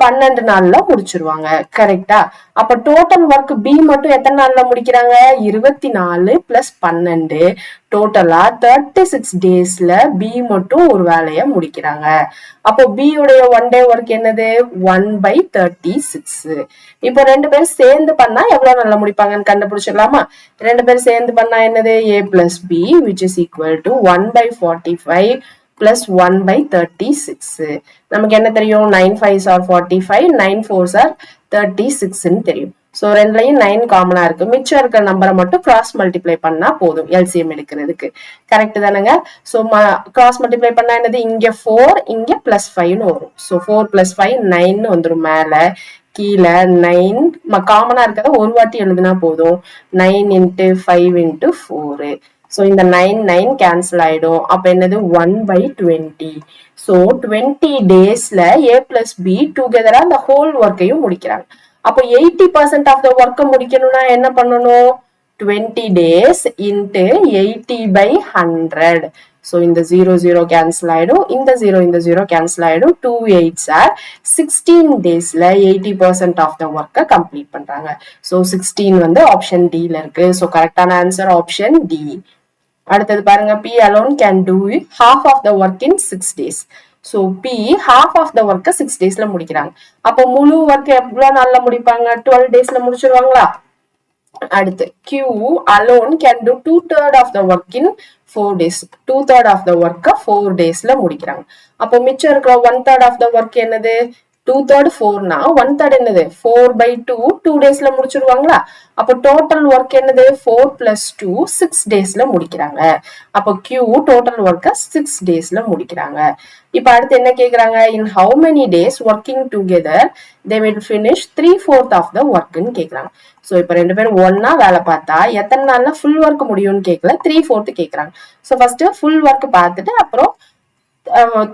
12 நாள்ல முடிச்சிருவாங்க. கரெக்டா? அப்ப டோட்டல் ஒர்க் B மட்டும் எத்தனை நாள்ல முடிக்கிறாங்க? 24 பிளஸ் 12 டோட்டலா 36 டேஸ்ல B மட்டும் ஒரு வேலைய முடிக்கிறாங்க. அப்போ B உடைய 1 day ஒர்க் என்னது 1/36. இப்போ ரெண்டு பேரும் சேர்ந்து பண்ணா எவ்வளவு நாள்ல முடிப்பாங்கன்னு கண்டுபிடிச்சிடலாமா? ரெண்டு பேரும் சேர்ந்து பண்ணா என்னது A plus B which is equal to 1/45 plus 1/36. நமக்கு என்ன தெரியும் 9 5s are 45 9 4s are 36ன்னு தெரியும். சோ ரெண்டுலயும் 9 காமனா இருக்கு. மிச்சம் இருக்கிற நம்பரை மட்டும் கிராஸ் மல்டிப்ளை பண்ணா போதும் எல்சிஎம் எடுக்கிறதுக்கு. கரெக்ட் தானங்க? சோ கிராஸ் மல்டிப்ளை பண்ணா என்னது இங்க 4 இங்க +5ன்னு வரும். சோ 4 + 5 9ன்னு வந்துரும் மேல. கீழே 9 காமனா இருக்கிறத ஒரு வாட்டி எழுதுனா போதும். 9 into 5 into 4. ஸோ இந்த 9 கேன்சல் ஆயிடும். அப்ப என்னது 1/20. ஸோ 20 டேஸ்ல A plus B டுகெதரா அந்த ஹோல் ஒர்க்கையும் முடிக்கிறாங்க. அப்போ 80% ஆஃப் த ஒர்க்கை முடிக்கணும்னா என்ன பண்ணணும்? 20 days into 80/100. So இந்த 0 cancel ஆயிடும். இந்த 0 cancel ஆயிடும். 2 8s are 16 daysல 80% of the work complete பண்றாங்க. So 16 வந்து option D ல இருக்கு. So கரெக்டான answer option D. அடுத்தது பாருங்க, P alone can do half of the work in 6 days. So P half of the work 6 daysல முடிக்கிறாங்க. அப்போ முழு ஒர்க் எவ்வளவு நாள்ல முடிப்பாங்க? 12 daysல முடிச்சிருவாங்களா? அடுத்து Q alone can do 2/3 of the work in 4 days. 2/3 of the work 4 daysல முடிக்கிறாங்க. அப்போ மிச்சம் இருக்கிற 1/3 of the work என்னது? 2/3 4னா 1/3 என்னது? 4/2 2 daysல முடிச்சிருவாங்களா? அப்போ டோட்டல் ஒர்க் என்னது? 4 plus 2 6 daysல முடிக்கிறாங்க. அப்போ Q டோட்டல் ஒர்க்க 6 daysல முடிக்கிறாங்க. இப்ப அடுத்து என்ன கேக்குறாங்க? In how many days working together they will finish 3/4 of the workன்னு கேக்குறாங்க. சோ இப்ப ரெண்டு பேரும் ஒன்னா வேலை பார்த்தா எத்தனை நாள்ல ஃபுல் ஒர்க் முடியும்னு கேட்கல, 3/4 கேக்குறாங்க. சோ ஃபர்ஸ்ட் ஃபுல் ஒர்க் பார்த்துட்டு அப்புறம்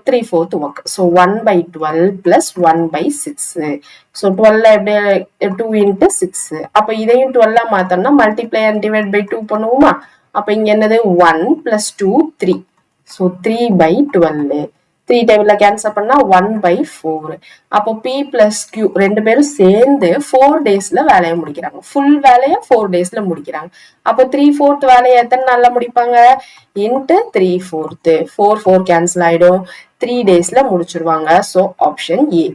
3/4 ஒர்க். So 1/12 plus 1/6. ஸோ 12 எப்படி 2 into 6. அப்ப இதையும் 12 மாத்தோம்னா மல்டிப்ளை அண்ட் டிவைட் பை 2 பண்ணுவோமா? அப்ப இங்க என்னது 1 plus 2 3. ஸோ 3/12. 3 டேபிள்ல கேன்சல் பண்ணா 1/4. அப்போ P plus Q ரெண்டு பேரும் சேர்ந்து 4 daysல வேலையை முடிக்கிறாங்க. ஃபுல் வேலையை 4 daysல முடிக்கிறாங்க. அப்போ 3/4 வேலையை எத்தனை நாள்ல முடிப்பாங்க? இன்ட்டு 3/4. 4 கேன்சல் ஆயிடும். 3 daysல முடிச்சிருவாங்க. So option A.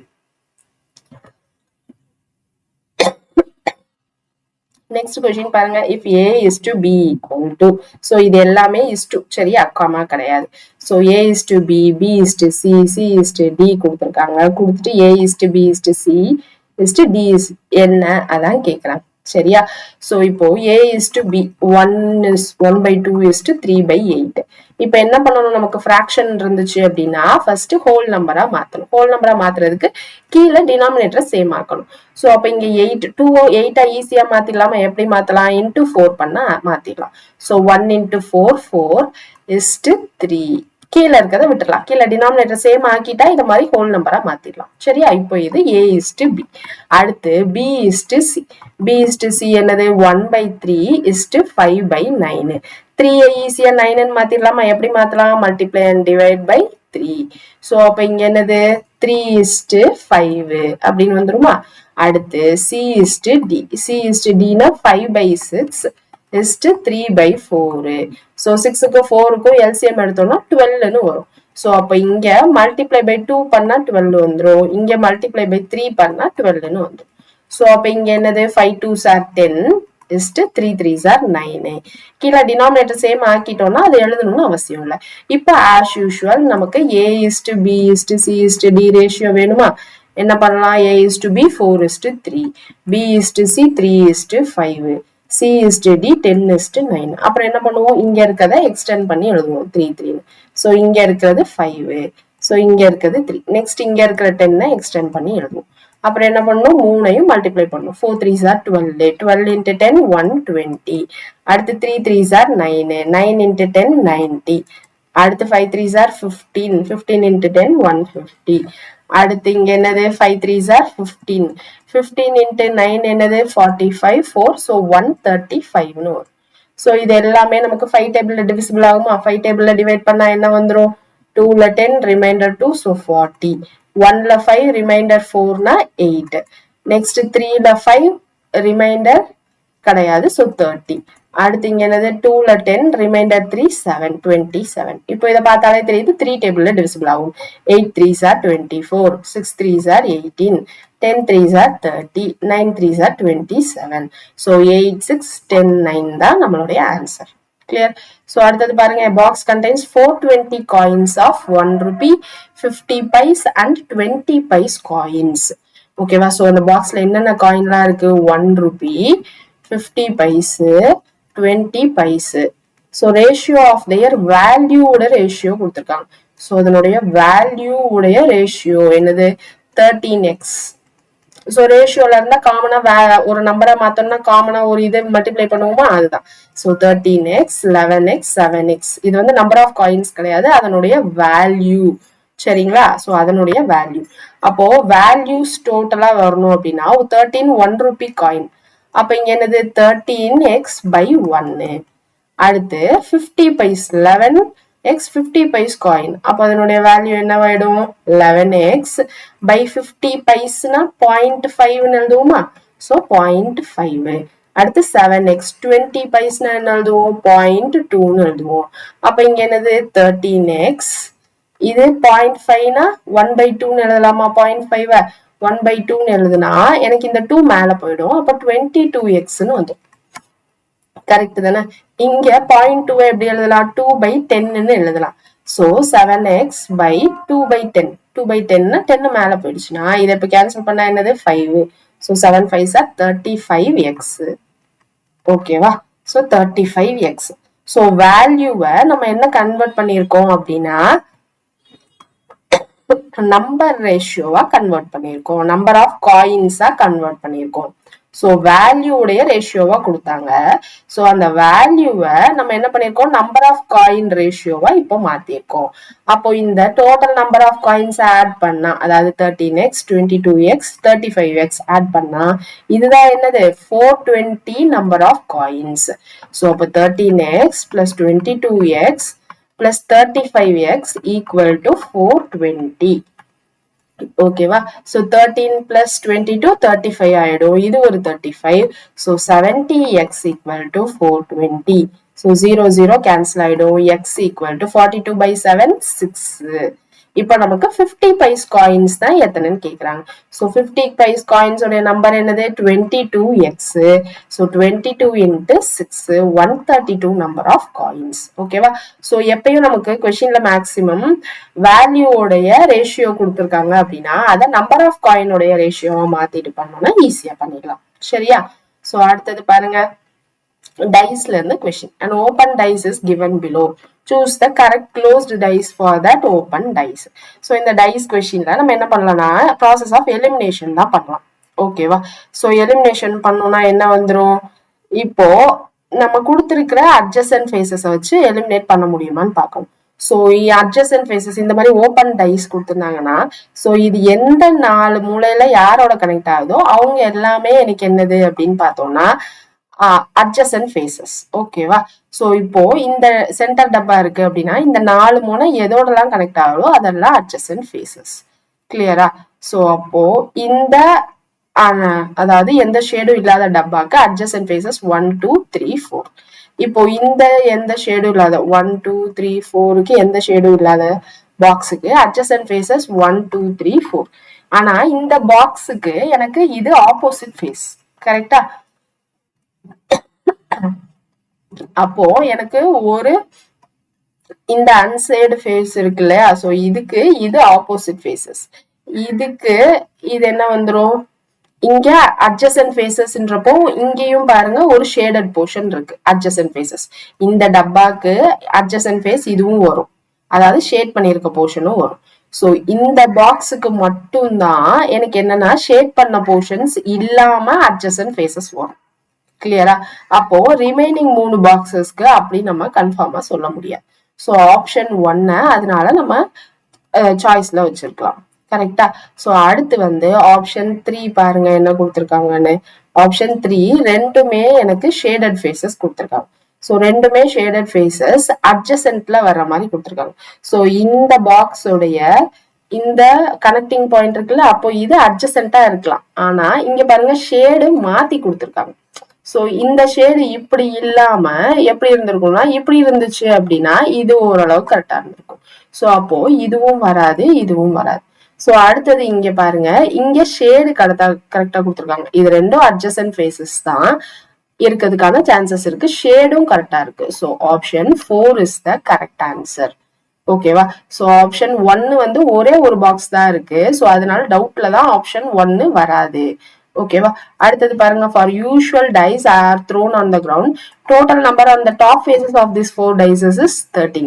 Next question பாருங்க, if A is to B equal to, so இது எல்லாமே is to, சரியா, அக்காமா கிடையாது. so A is to B, B is to C, C is to D கொடுத்திருக்காங்க. கொடுத்துட்டு A is to B is to C is to D is என்ன அதான் கேக்குறாங்க. சரியா? சோ இப்போ A is to B 1/2 is to 3/8. இப்ப என்ன பண்ணணும்? நமக்கு fraction இருந்துச்சு அப்படின்னா ஃபர்ஸ்ட் ஹோல் நம்பரா மாத்தணும். ஹோல் நம்பரா மாத்துறதுக்கு கீழே டினாமினேட்டரை சேம் ஆக்கணும். சோ அப்ப இங்க 8 ஈஸியா மாத்திடலாமா? எப்படி மாத்தலாம்? இன்டூ 4 பண்ணா மாத்திடலாம். So 1 into 4 4 is to 3. கீழே இருக்கிறத விட்டுறலாம். கீழே டினாமினேட்டர் சேம் ஆக்கிட்டா இந்த மாதிரி ஹோல் நம்பரா மாத்திடலாம். சரியா? இப்போ இது A is to B. அடுத்து B is to C. B is to C என்னது? 1/3 is to 5/9. 3 ஈஸியா 9 மாத்திடலாமா? எப்படி மாத்தலாம்? Multiply and divide by 3. So அப்ப இங்க என்னது? 3 is to 5 அப்படின்னு வந்துருமா? அடுத்து C is to D. C is to D னா 5/6 is to 3/4. so 6க்கு 4க்கும் LCM எடுத்தோம்னா 12ன்னு வரும். சோ அப்ப இங்க மல்டிப்ளை பை 2 பண்ணா 12 வந்துரும். இங்க மல்டிப்ளை பை 3 பண்ணா 12ன்னு வந்துரும். சோ அப்ப இங்க என்னது? 5 2s are 10 is to 3 3s are 9. கீழே டினாமினேட்டர் சேம் ஆக்கிட்டோம்னா அது எழுதணும்னு அவசியம் இல்லை. இப்ப as usual நமக்கு A is to B is to C is to D ratio வேணுமா? என்ன பண்ணலாம்? A is to B 4 is to 3, B is to C 3 is to 5, C is to D 10 is to 9. அப்புறம் என்ன பண்ணுவோம்? இங்க இருக்கிறத எக்ஸ்டெண்ட் பண்ணி எழுதுவோம் 3 3. சோ இங்க இருக்கிறது 5. சோ இங்க இருக்கிறது 3. நெக்ஸ்ட் இங்க இருக்கிற 10 எக்ஸ்டெண்ட் பண்ணி எழுதுவோம். அப்புறம் என்ன பண்ணணும்? 3ஐயும் மல்டிப்ளை பண்ணணும். 4 3s are 12. 12 into 10 120. அடுத்து 3 3s are 9. 9 into 10 90. அடுத்து 5 3s are 15. 15 into 10 150. அடுத்து இங்க என்னது? 5 3s are 15. 15 into 9 என்னது? 45 4. so 135ன்னு வரும். சோ இது எல்லாமே நமக்கு 5 டேபிள்ல டிவிசிபிள் ஆகுமா? 5 டேபிள்ல டிவைட் பண்ணா என்ன வந்துரும்? 2ல 10 ரிமைண்டர் 2 so 40. 1ல 5 ரிமைண்டர் 4னா 8. நெக்ஸ்ட் 3ல 5 ரிமைண்டர் கிடையாது so 30. அடுத்து இங்க என்னது? 2ல 10 ரிமைண்டர் 3 7 27. இப்போ இத பார்த்தாலே தெரியுது 3 டேபிள்ல டிவிசிபிள் ஆகும். 8 3s are 24, 6 3s are 18, 10 3s are 30, 9 3s are 27. so 8 6 10 9 தான் நம்மளுடைய ஆன்சர். கிளியர்? சோ அடுத்தது பாருங்க, box contains 420 coins of 1 rupee, 50 paise and 20 paise coins. ஓகேவா? சோ அந்த பாக்ஸ்ல என்னென்ன காயின்லாம் இருக்கு? 1 rupee, 50 paise, 20 paise. so ratio of their value உடைய ரேஷியோ கொடுத்திருக்காங்க. சோ அதனுடைய வேல்யூ உடைய ரேஷியோ என்னது? 13x. ஸோ ரேஷியோல இருந்தா காமனா ஒரு நம்பரை மாத்தோம்னா காமனா ஒரு இதை மல்டிப்ளை பண்ணுவோமா, அதுதான். ஸோ 13x 11x 7x இது வந்து நம்பர் ஆஃப் காயின்ஸ் கிடையாது, அதனுடைய வேல்யூ. சரிங்களா? ஸோ அதனுடைய வேல்யூ. அப்போ வேல்யூஸ் டோட்டலா வரணும் அப்படின்னா 13 1 ரூபி காயின். அப்ப இங்க என்னது 13x by 1. அடுத்து 50 பைஸ் 11x 50 பைஸ் காயின். அப்ப அதனுடைய வேல்யூ என்னவாயிடும் 11x by 50 பைஸ்னா 0.5 எழுதுவோமா, ஸோ 0.5. அடுத்து 7x 20 பைஸ்னா என்ன எழுதுவோம் 0.2 எழுதுவோம். அப்ப இங்க என்னது 13x, இது 0.5னா 1/2 எழுதலாமா, 0.5 1/2 எழுதுனா எனக்கு இந்த 2 மேல போயிடும். அப்ப 22x வந்து கரெக்ட் தானே. இங்க 0.2 எப்படி எழுதலாம் 2/10 எழுதலாம். சோ 7x by 2/10 2/10 10 மேல போயிடுச்சுன்னா இதை இப்ப கேன்சல் பண்ணா என்னது 5. So 7 5s are 35x. ஓகேவா? So 35x. சோ வேல்யூவை நம்ம என்ன கன்வெர்ட் பண்ணிருக்கோம் அப்படின்னா நம்பர் ரேஷியோவா கன்வெர்ட் பண்ணிருக்கோம், நம்பர் ஆஃப் காயின்ஸா கன்வெர்ட் பண்ணிருக்கோம். ஸோ வேல்யூடைய ரேஷியோவா கொடுத்தாங்க. ஸோ அந்த வேல்யூவை நம்ம என்ன பண்ணிருக்கோம் நம்பர் ஆஃப் காயின் ரேஷியோவா இப்போ மாத்திருக்கோம். அப்போ இந்த total number of coins add பண்ணா, அதாவது 13x 22x 35x ஆட் பண்ணா இதுதான் என்னது 420 நம்பர் ஆஃப் காயின்ஸ். ஸோ அப்போ 13x plus 22x plus 35x equal to 420. ஓகேவா? so 13 plus 22 35 ஆயிடும், இது ஒரு 35. so 70x equal to 420. so 0 0 cancel ஆயிடும், x equal to 42/7 6. இப்போ நமக்கு 50 பைஸ் காயின்ஸ் தான் எத்தனைன்னு கேக்குறாங்க. ஸோ 50 பைஸ் காயின்ஸ் உடைய நம்பர் என்னது 22x. So 22 into 6 132 number of coins. ஓகேவா? ஸோ எப்பயும் நமக்கு கொஸ்டின்ல மேக்சிமம் வேல்யூடைய ரேஷியோ கொடுத்துருக்காங்க அப்படின்னா அதை நம்பர் ஆஃப் காயினுடைய ரேஷியோவா மாத்திட்டு பண்ணோம்னா ஈஸியா பண்ணிடலாம். சரியா? ஸோ அடுத்தது பாருங்க, டைஸ்ல இருந்து question. an open dice is given below. choose the correct closed dice for that open dice. So இந்த டைஸ் கொஸ்டின்ல நம்ம என்ன பண்ணலாம்னா ப்ராசஸ் ஆஃப் எலிமினேஷன் தான் பண்ணலாம். ஓகேவா? ஸோ எலிமினேஷன் பண்ணோம்னா என்ன வந்துடும், இப்போ நம்ம கொடுத்துருக்கிற அட்ஜசன்ட் ஃபேஸஸை வச்சு எலிமினேட் பண்ண முடியுமான்னு பார்க்கணும். ஸோ அட்ஜசன்ட் ஃபேஸஸ் இந்த மாதிரி ஓப்பன் டைஸ் கொடுத்துருந்தாங்கன்னா ஸோ இது எந்த 4 மூலையில யாரோட கனெக்ட் ஆகுதோ அவங்க எல்லாமே எனக்கு என்னது அப்படின்னு பார்த்தோம்னா adjacent faces. ஓகேவா? சோ இப்போ இந்த சென்டர் டப்பா இருக்கு அப்படின்னா இந்த 4 முனை எதோடலாம் கனெக்ட் ஆகுதோ அதெல்லாம் adjacent faces. கிளியரா? சோ அப்போ இந்த அதாவது எந்த ஷேடும் இல்லாத டப்பாக்கு adjacent faces 1 2 3 4. இப்போ இந்த எந்த ஷேடும் இல்லாத 1 2 3 4க்கு எந்த ஷேடும் இல்லாத பாக்ஸுக்கு adjacent faces 1 2 3 4. ஆனா இந்த பாக்ஸுக்கு எனக்கு இது ஆப்போசிட் ஃபேஸ். கரெக்டா? அப்போ எனக்கு ஒரு இந்த அன்சைடு ஃபேஸ் இருக்கு இல்லையா, சோ இதுக்கு இது ஆப்போசிட் ஃபேஸஸ். இதுக்கு இது என்ன வந்துரும், இங்க அட்ஜசன்ட் ஃபேஸஸ்ன்றப்போ இங்கேயும் பாருங்க ஒரு ஷேடட் போர்ஷன் இருக்கு அட்ஜசன்ட் ஃபேஸஸ். இந்த டப்பாக்கு அட்ஜசன்ட் ஃபேஸ் இதுவும் வரும், அதாவது ஷேட் பண்ணிருக்க போர்ஷனும் வரும். சோ இந்த பாக்ஸுக்கு மட்டும்தான் எனக்கு என்னன்னா ஷேட் பண்ண போர்ஷன்ஸ் இல்லாம அட்ஜசன்ட் ஃபேஸஸ் வரும். கிளியரா? அப்போ ரிமைனிங் 3 பாக்ஸஸ்க்கு அப்படி நம்ம கன்ஃபார்மா சொல்ல முடியாது. ஸோ ஆப்ஷன் 1 அதனால நம்ம சாய்ஸ்ல வச்சிருக்கலாம். கரெக்டா? ஸோ அடுத்து வந்து ஆப்ஷன் 3 பாருங்க என்ன கொடுத்துருக்காங்கன்னு. ஆப்ஷன் 3 ரெண்டுமே எனக்கு ஷேடட் ஃபேஸஸ் கொடுத்துருக்காங்க. ஸோ ரெண்டுமே ஷேடட் ஃபேஸஸ் அட்ஜசன்ட்ல வர்ற மாதிரி கொடுத்துருக்காங்க. ஸோ இந்த பாக்ஸோடைய இந்த கனெக்டிங் பாயிண்ட் இருக்குல்ல, அப்போ இது அட்ஜசன்டா இருக்கலாம். ஆனா இங்க பாருங்க ஷேடு மாத்தி கொடுத்துருக்காங்க. சோ இந்த ஷேடு இப்படி இல்லாம எப்படி இருந்திருக்கும்னா இப்படி இருந்துச்சு அப்படின்னா இது ஓரளவு கரெக்டா இருந்திருக்கும். சோ அப்போ இதுவும் வராது இதுவும் வராது. சோ அடுத்தது இங்க பாருங்க, இங்க ஷேடு கரெக்டா கொடுத்துருக்காங்க. இது ரெண்டும் அட்ஜசன்ட் ஃபேஸஸ் தான் இருக்கிறதுக்கான சான்சஸ் இருக்கு, ஷேடும் கரெக்டா இருக்கு. So option 4 is the correct answer. ஓகேவா? சோ ஆப்ஷன் 1 வந்து ஒரே ஒரு பாக்ஸ் தான் இருக்கு. சோ அதனால டவுட்ல தான் ஆப்ஷன் 1 வராது. ஓகேவா? அடுத்தது பாருங்க, for usual dice are thrown on the ground, total number on the top faces of these 4 dice is 13.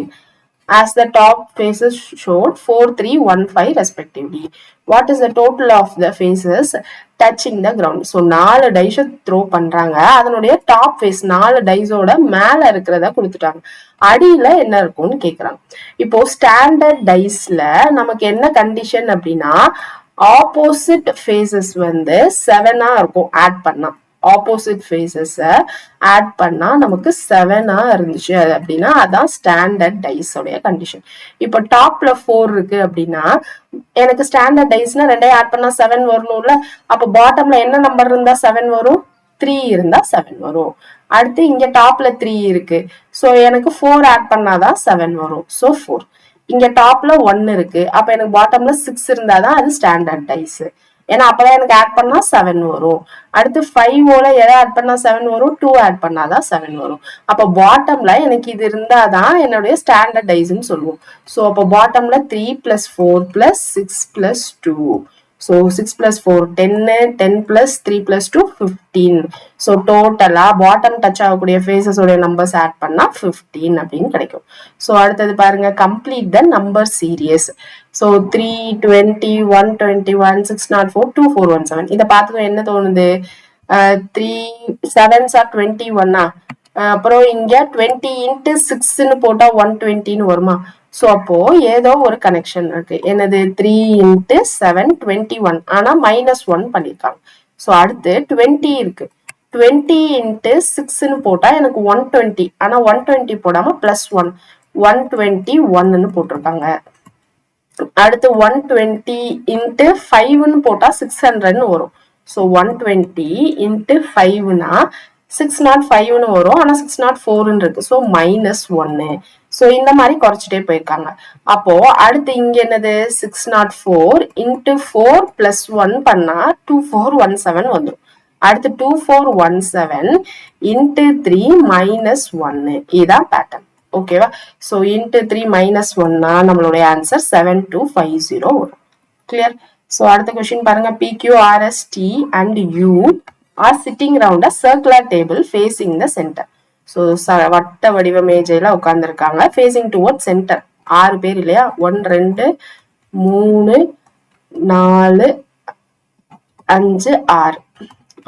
as the top faces showed 4, 3, 1, 5 respectively. What is the total of the faces touching the ground? So 4 dice throw பண்றாங்க. அதனுடைய டாப் ஃபேஸ் 4 டைஸோட மேல இருக்கிறத கொடுத்துட்டாங்க. அடியில என்ன இருக்கும்னு கேக்குறாங்க. இப்போ ஸ்டாண்டர்ட் டைஸ்ல நமக்கு என்ன கண்டிஷன் அப்படின்னா ஆப்போசிட் ஃபேஸஸ் வந்து 7ஆ இருக்கும் ஆட் பண்ணா. ஆப்போசிட் ஃபேஸஸ் ஆட் பண்ணா நமக்கு 7ஆ இருந்துச்சு அப்படின்னா அதான் ஸ்டாண்டர்ட் டைஸோடைய கண்டிஷன். இப்போ டாப்ல 4 இருக்கு அப்படின்னா எனக்கு ஸ்டாண்டர்ட் டைஸ்னா 2 ஆட் பண்ணா 7 வரணும்ல. அப்ப பாட்டம்ல என்ன நம்பர் இருந்தா 7 வரும்? 3 இருந்தா 7 வரும். அடுத்து இங்க டாப்ல 3 இருக்கு. சோ எனக்கு 4 ஆட் பண்ணாதான் 7 வரும். சோ 4. இங்க டாப்ல 1 இருக்கு. அப்ப எனக்கு பாட்டம்ல 6 இருந்தாதான் அது ஸ்டாண்டர்ட் டைஸ். ஏன்னா அப்பதான் எனக்கு ஆட் பண்ணா 7 வரும். அடுத்து 5ஓட எதை ஆட் பண்ணா 7 வரும்? 2 ஆட் பண்ணாதான் 7 வரும். அப்ப பாட்டம்ல எனக்கு இது இருந்தாதான் என்னுடைய ஸ்டாண்டர்ட் டைஸ்ன்னு சொல்லுவோம். சோ அப்ப பாட்டம்ல 3 + 4 + 6 + 2. So 6 + 4 10, 10 + 3 + 2 15. So டோட்டலா பாட்டம் டச் ஆகக்கூடிய ஃபேஸஸ் உடைய நம்பர்ஸ் ஆட் பண்ணா 15 அப்படின்னு கிடைக்கும். ஸோ அடுத்தது பாருங்க complete the number serious. So 3, 20, 121, 604, 2417. இதை பார்த்ததும் என்ன தோணுது? 3 7s are 21. அப்புறம் இங்க 20 × 6ன்னு போட்டா 120ன்னு வருமா? சோ அப்போ ஏதோ ஒரு கனெக்ஷன் இருக்கு. என்னது? 3 × 7 21. ஆனா -1 பண்ணிருக்காங்க. சோ அடுத்து 20 இருக்கு. 20 × 6ன்னு போட்டா எனக்கு 120. ஆனா 120 போடாம +1 121ன்னு போட்டிருக்காங்க. அடுத்து 120 × 5ன்னு போட்டா 600ன்னு வரும். சோ 120 × 5னா 605ன்னு வரும். ஆனா 604ன்னு இருக்கு. சோ -1. சோ இந்த மாதிரி குறைச்சிட்டே போயிருக்காங்க. அப்போ அடுத்து இங்க என்னது? 604 × 4 + 1 பண்ணா 2417 வந்துடும். அடுத்து 2417 × 3 -1. இதுதான் பேட்டர்ன். ஓகேவா? சோ × 3 -1னா நம்மளுடைய ஆன்சர் 7250 வரும். கிளியர்? சோ அடுத்த கொஸ்டின் பாருங்க. PQ, RS, T and U are sitting around a circular table facing the center. So வட்ட வடிவ மேஜையில உட்கார்ந்துருக்காங்க ஃபேசிங் டுவர்ட் சென்டர். 6 பேர் இல்லையா? 1 2 3 4 5 6.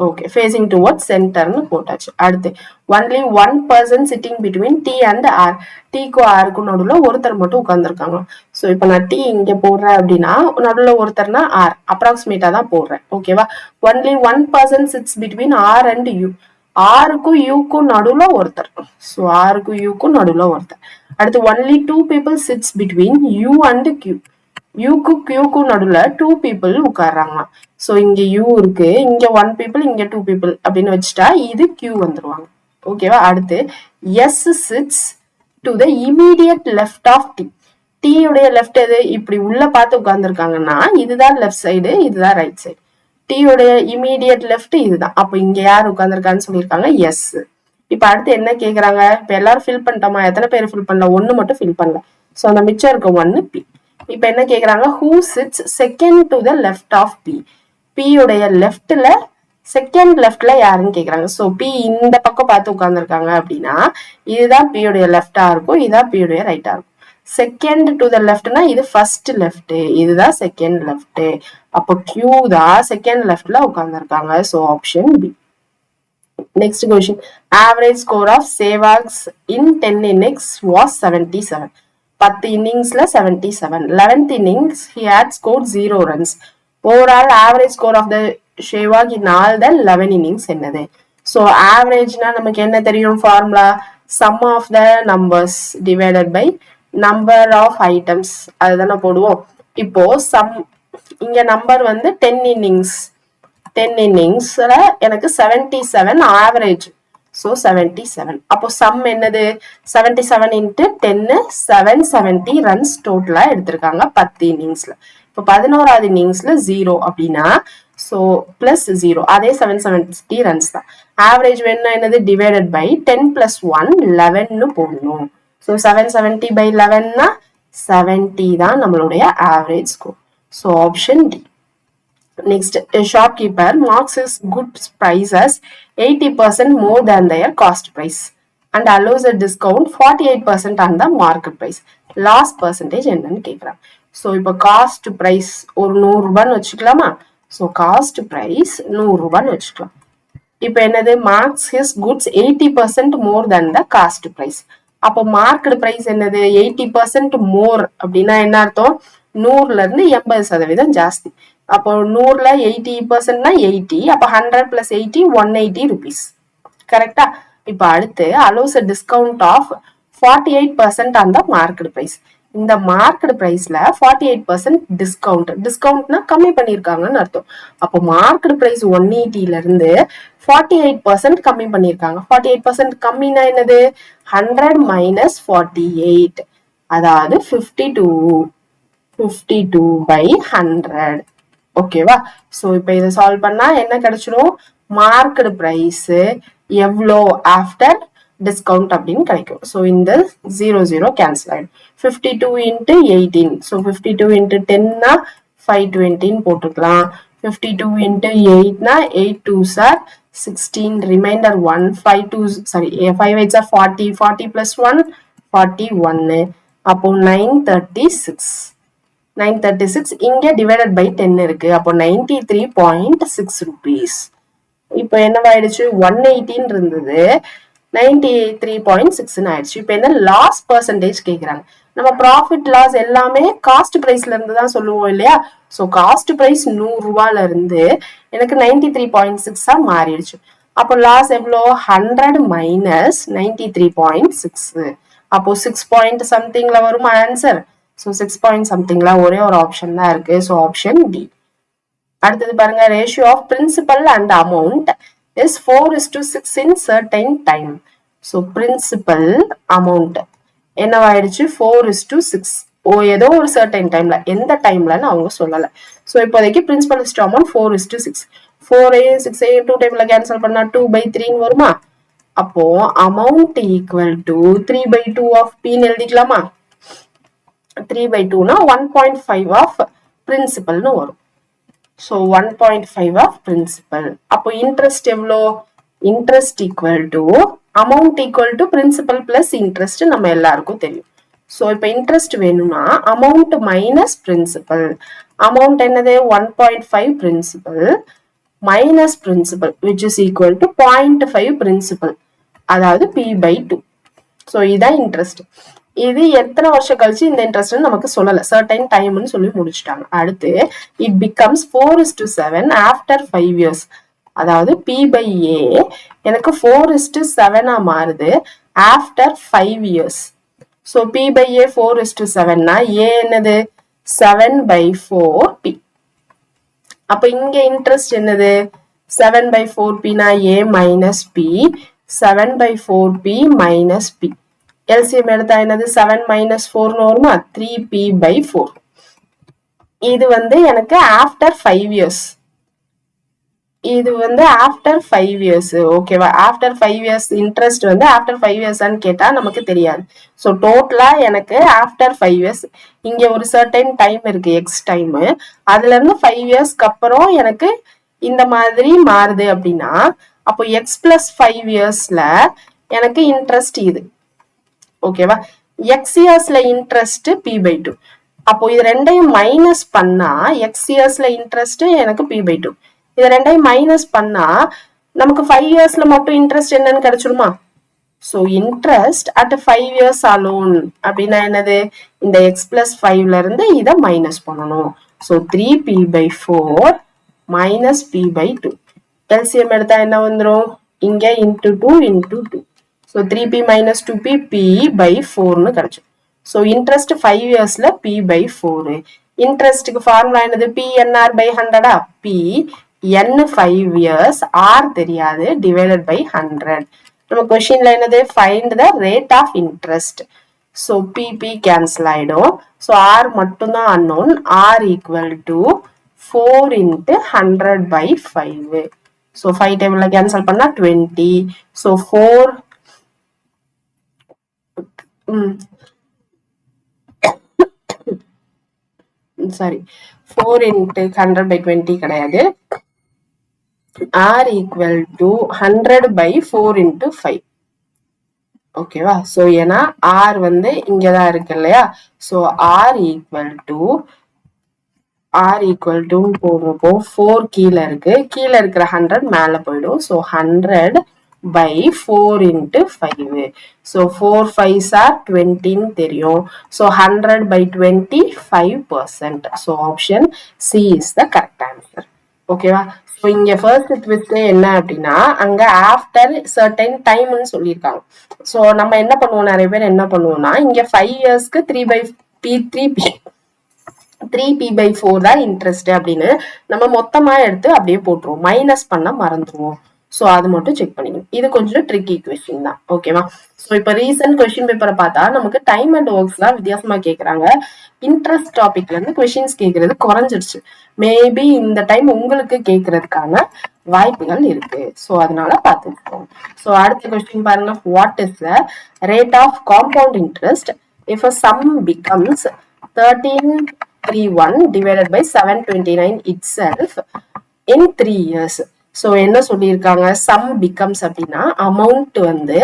ஓகே, ஃபேசிங் டுவர்ட் சென்டர்னு போட்டாச்சு. அடுத்து only 1 person sitting between T and R. Tக்கும் Rக்கும் நடுவில் ஒருத்தர் மட்டும் உட்கார்ந்துருக்காங்க. ஸோ இப்போ நான் T இங்க போடுறேன் அப்படின்னா நடுவில் ஒருத்தர்னா R அப்ராக்சிமேட்டா தான் போடுறேன். ஓகேவா? Only 1 person sits between R and U. ஆருக்கும் யூக்கும் நடுவுல ஒருத்தர். ஸோ ஆருக்கும் யூக்கும் நடுவுல ஒருத்தர். அடுத்து only 2 people sits between U and Q. யூக்கும் கியூக்கும் நடுவுல 2 people உட்கார்றாங்க. ஸோ இங்க யூ இருக்கு, இங்க 1 people, இங்க 2 people அப்படின்னு வச்சுட்டா இது Q வந்துருவாங்க. ஓகேவா? அடுத்து S sits to the immediate left of T. T உடைய லெஃப்ட் எது? இப்படி உள்ள பார்த்து உட்கார்ந்துருக்காங்கன்னா இதுதான் லெஃப்ட் சைடு, இதுதான் ரைட் சைடு. T உடைய இமீடியட் லெஃப்ட் இதுதான். அப்ப இங்க யார் உட்கார்ந்துருக்கான்னு சொல்லியிருக்காங்க? எஸ். இப்ப அடுத்து என்ன கேக்குறாங்க? இப்ப எல்லாரும் ஃபில் பண்ணிட்டோமா? எத்தனை பேர் ஃபில் பண்ணல? 1 மட்டும் ஃபில் பண்ணல. சோ அந்த மிச்சம் இருக்க 1 P. இப்ப என்ன கேக்குறாங்க? Who sits second to the left of P. P உடைய லெஃப்ட்ல செகண்ட் லெஃப்ட்ல யாருன்னு கேக்குறாங்க. சோ P இந்த பக்கம் பார்த்து உட்கார்ந்துருக்காங்க அப்படின்னா இதுதான் P உடைய லெஃப்டா இருக்கும், இதுதான் P உடைய ரைட்டா இருக்கும். செகண்ட் டு த லெஃப்ட்னா இது ஃபர்ஸ்ட் லெஃப்ட், இதுதான் செகண்ட் லெஃப்ட். அப்போ Q தான் செகண்ட் லெஃப்ட்ல உட்கார்ந்துருக்காங்க. So option B. Next question. Average score of Sehwag's in 10 innings was 77. 10 இன்னிங்ஸ்ல 77. 11th innings he had scored 0 runs. Overall average score of the Sehwag in all the 11 innings என்னது? So ஆவரேஜ்னா நமக்கு என்ன தெரியும்? Formula sum of the numbers divided by number of items. அதுதானே போடுவோம். இப்போ சம் இங்க நம்பர் வந்து 10 innings. 10 இன்னிங்ஸ்ல எனக்கு 77 ஆவரேஜ். ஸோ 77. அப்போ சம் என்னது? 77 × 10 770 ரன்ஸ் டோட்டலா எடுத்திருக்காங்க 10 இன்னிங்ஸ்ல. இப்போ 11வது இன்னிங்ஸ்ல 0 அப்படின்னா ஸோ பிளஸ் 0 அதே 770 ரன்ஸ் தான். ஆவரேஜ் வேணும்னா என்னது? டிவைடட் பை 10 + 1 11ன்னு போடணும். ஸோ 770 / 11னா 70 தான் நம்மளுடைய average score. So option D. Next, a shopkeeper marks his goods price as 80% more than their cost price and allows a discount 48% on the market price. Loss percentage என்னன்னு கேக்குறாங்க. ஸோ இப்போ காஸ்ட் ப்ரைஸ் ஒரு 100 ரூபான்னு வச்சுக்கலாமா? ஸோ காஸ்ட் ப்ரைஸ் 100 ரூபான்னு வச்சுக்கலாம். இப்போ என்னது மார்க்ஸ் ஹிஸ் குட்ஸ் 80% மோர் தென் த காஸ்ட் ப்ரைஸ். அப்போ மார்க்கெட் ப்ரைஸ் என்னது 80% மோர் அப்படின்னா என்ன அர்த்தம்? 100ல இருந்து 80% ஜாஸ்தி. அப்போ 100ல 80%னா 80, அப்போ 100 + 80 180 rupees. கரெக்டா? இப்போ அடுத்து allows a discount of 48% on the market price. இந்த மார்க்கெட் பிரைஸ்ல 48% டிஸ்கவுண்ட். டிஸ்கவுண்ட்னா கம்மி பண்ணிருக்காங்கன்னு அர்த்தம். அப்போ மார்க்கெட் பிரைஸ் 180ல இருந்து 48% கம்மி பண்ணிருக்காங்க. 48% கம்மினா என்னது? 100 - 48, அதாவது 52 by 100. ஓகேவா? ஸோ இப்போ இதை சால்வ் பண்ணா என்ன கிடைச்சிடும்? மார்க்கெட் பிரைஸ் எவ்வளோ ஆஃப்டர் டிஸ்கவுண்ட் அப்படின்னு கிடைக்கும். ஸோ இந்த 0 கேன்சல் ஆயிடும். 52 × 18. ஸோ 52 × 10னா 520 போட்டுக்கலாம். 52 × 8னா 8 2s are 16, remainder 1, 5 2s sorry 5 8s are 40, 40 + 1 41. அப்போ 936 இங்க டிவைடட் பை 10 இருக்கு. அப்போ 93.6 rupees. இப்போ என்னவாயிடுச்சு? 118 இருந்தது, 93.6 ஆயிடுச்சு. இப்போ என்ன லாஸ் பர்சன்டேஜ் கேக்குறாங்க. நம்ம ப்ராஃபிட் லாஸ் எல்லாமே காஸ்ட் பிரைஸ்ல இருந்து தான் சொல்லுவோம் இல்லையா? ஸோ காஸ்ட் பிரைஸ் 100 ரூபாயில இருந்து எனக்கு 93.6 மாறிடுச்சு. அப்போ லாஸ் எவ்வளோ? 100 - 93.6. அப்போ 6 பாயிண்ட் சம்திங்ல வருமா ஆன்சர்? ஸோ 6 பாயிண்ட் சம்திங்ல ஒரே ஒரு ஆப்ஷன் தான் இருக்கு. So option D. அடுத்தது பாருங்க, ratio of principal and amount is 4:6 in certain time. So principal amount என்னவாயிடுச்சு? 4:6. ஏதோ ஒரு certain timeல, எந்த டைம்லன்னு அவங்க சொல்லல. ஸோ இப்போதைக்கு பிரின்சிபல் அமௌண்ட் 4:6. 4 6 2 டைம்ல கேன்சல் பண்ணா 2/3 வருமா? அப்போ அமௌண்ட் ஈக்குவல் டு 3/2 ஆஃப் பின்னு எழுதிக்கலாமா? 3/2னா 1.5 ஆஃப் பிரின்சிபல்னு வரும். So 1.5 of principal. அப்போ இன்ட்ரெஸ்ட் எவ்வளோ? Interest equal to amount equal to principal plus interest நம்ம எல்லாருக்கும் தெரியும். ஸோ இப்போ இன்ட்ரெஸ்ட் வேணும்னா அமௌண்ட் மைனஸ் பிரின்சிபல். அமௌண்ட் என்னது? 1.5 principal minus principal which is equal to 0.5 principal, அதாவது p/2. ஸோ இதான் இன்ட்ரெஸ்ட். இது எத்தனை வருஷம் கழிச்சு இந்த இன்ட்ரெஸ்ட் நமக்கு சொல்லல, சர்டைன் டைம்னு சொல்லி முடிச்சுட்டாங்க. அடுத்து இட் பிகம்ஸ் 4:7 ஆஃப்டர் 5 years. அதாவது p/a எனக்கு 4:7 மாறுது after 5 years. So p/a 4:7னா a என்னது? 7/4p. அப்ப இங்க இன்ட்ரெஸ்ட் என்னது? 7/4pனா a minus p, 7/4p minus p. LCM எடுத்தா என்னது? 7 - 4 வருமா? 3p/4. இது வந்து எனக்கு ஆஃப்டர் 5 years. இது வந்து ஆஃப்டர் 5 years. ஓகேவா? ஆஃப்டர் 5 years இன்ட்ரெஸ்ட் வந்து ஆஃப்டர் 5 yearsன்னு கேட்டா நமக்கு தெரியாது. ஸோ டோட்டலா எனக்கு ஆஃப்டர் 5 years இங்க ஒரு சர்டைன் டைம் இருக்கு, எக்ஸ் டைம். அதுல இருந்து 5 yearsக்கு அப்புறம் எனக்கு இந்த மாதிரி மாறுது அப்படின்னா அப்போ எக்ஸ் பிளஸ் 5 yearsல எனக்கு இன்ட்ரெஸ்ட் இது. ஓகேவா? எக்ஸ் இயர்ஸ்ல இன்ட்ரெஸ்ட் p/2. அப்போ இது ரெண்டையும் மைனஸ் பண்ணா எக்ஸ் இயர்ஸ்ல இன்ட்ரெஸ்ட் எனக்கு p/2. இது ரெண்டையும் மைனஸ் பண்ணா நமக்கு 5 yearsல மட்டும் இன்ட்ரெஸ்ட் என்னன்னு கிடைச்சிருமா? So interest at 5 years alone அப்படின்னா என்னது? இந்த எக்ஸ் பிளஸ் 5ல இருந்து இதை மைனஸ் பண்ணணும். So 3p/4 minus p/2. LCM எடுத்தா என்ன வந்துடும்? இங்க into 2 into 2. So 3p minus 2p p/4ன்னு கிடைச்சோம். ஸோ இன்ட்ரெஸ்ட் 5 yearsல p/4. இன்ட்ரெஸ்ட்டுக்கு ஃபார்முலா என்னது? p/100. p n 5 years, r தெரியாது, டிவைடட் பை 100. நம்ம கொஸ்டின்ல என்னது? Find the rate of interest. So p cancel ஆயிடும். ஸோ r மட்டும்தான் unknown. r equal to 4 × 100/5. So 5 டேபிள்ல கேன்சல் பண்ணா 20. ஸோ 4 சாரி 4 × 100/20 கிடையாது. r equal to 100/4 × 5. ஓகேவா? ஸோ ஏன்னா ஆர் வந்து இங்கதான் இருக்கு இல்லையா? ஸோ ஆர் ஈக்குவல் டு போடுறப்போ 4 கீழே இருக்கு, கீழே இருக்கிற 100 மேல போயிடும். So 100 by 4 into 5. So 4 5s are 20 தெரியும். So 100 by 20 5%. So option C is the correct answer. ஓகேவா? ஸோ இங்க ஃபர்ஸ்ட் ட்விஸ்ட் என்ன அப்படின்னா அங்க ஆஃப்டர் சர்டைன் டைம்னு சொல்லியிருக்காங்க. ஸோ நம்ம என்ன பண்ணுவோம், நிறைய பேர் என்ன பண்ணுவோம்னா இங்க 5 இயர்ஸ்க்கு 3p/4 தான் இன்ட்ரெஸ்ட் அப்படின்னு நம்ம மொத்தமா எடுத்து அப்படியே போட்டுருவோம், மைனஸ் பண்ண மறந்துடுவோம். ஸோ அது மட்டும் செக் பண்ணிக்கணும். இது கொஞ்சம் ட்ரிக்கி கொஸ்டின் தான். ஓகேவா? ஸோ இப்போ ரீசன்ட் கொஸ்டின் பேப்பரை பார்த்தா நமக்கு டைம் அண்ட் ஒர்க்ஸ் தான் வித்தியாசமா கேட்கறாங்க. இன்ட்ரெஸ்ட் டாபிக்ல இருந்து கொஸ்டின்ஸ் கேட்கறது குறைஞ்சிருச்சு. மேபி இந்த டைம் உங்களுக்கு கேட்கறதுக்கான வாய்ப்புகள் இருக்கு. ஸோ அதனால பார்த்துக்கோங்க. ஸோ அடுத்த கொஸ்டின் பாருங்க. What is the rate of compound interest if a sum becomes 1331 divided by 729 itself in 3 years? So என்ன சொல்லியிருக்காங்க, சம் பிகம்ஸ் அப்படின்னா அமௌண்ட் வந்து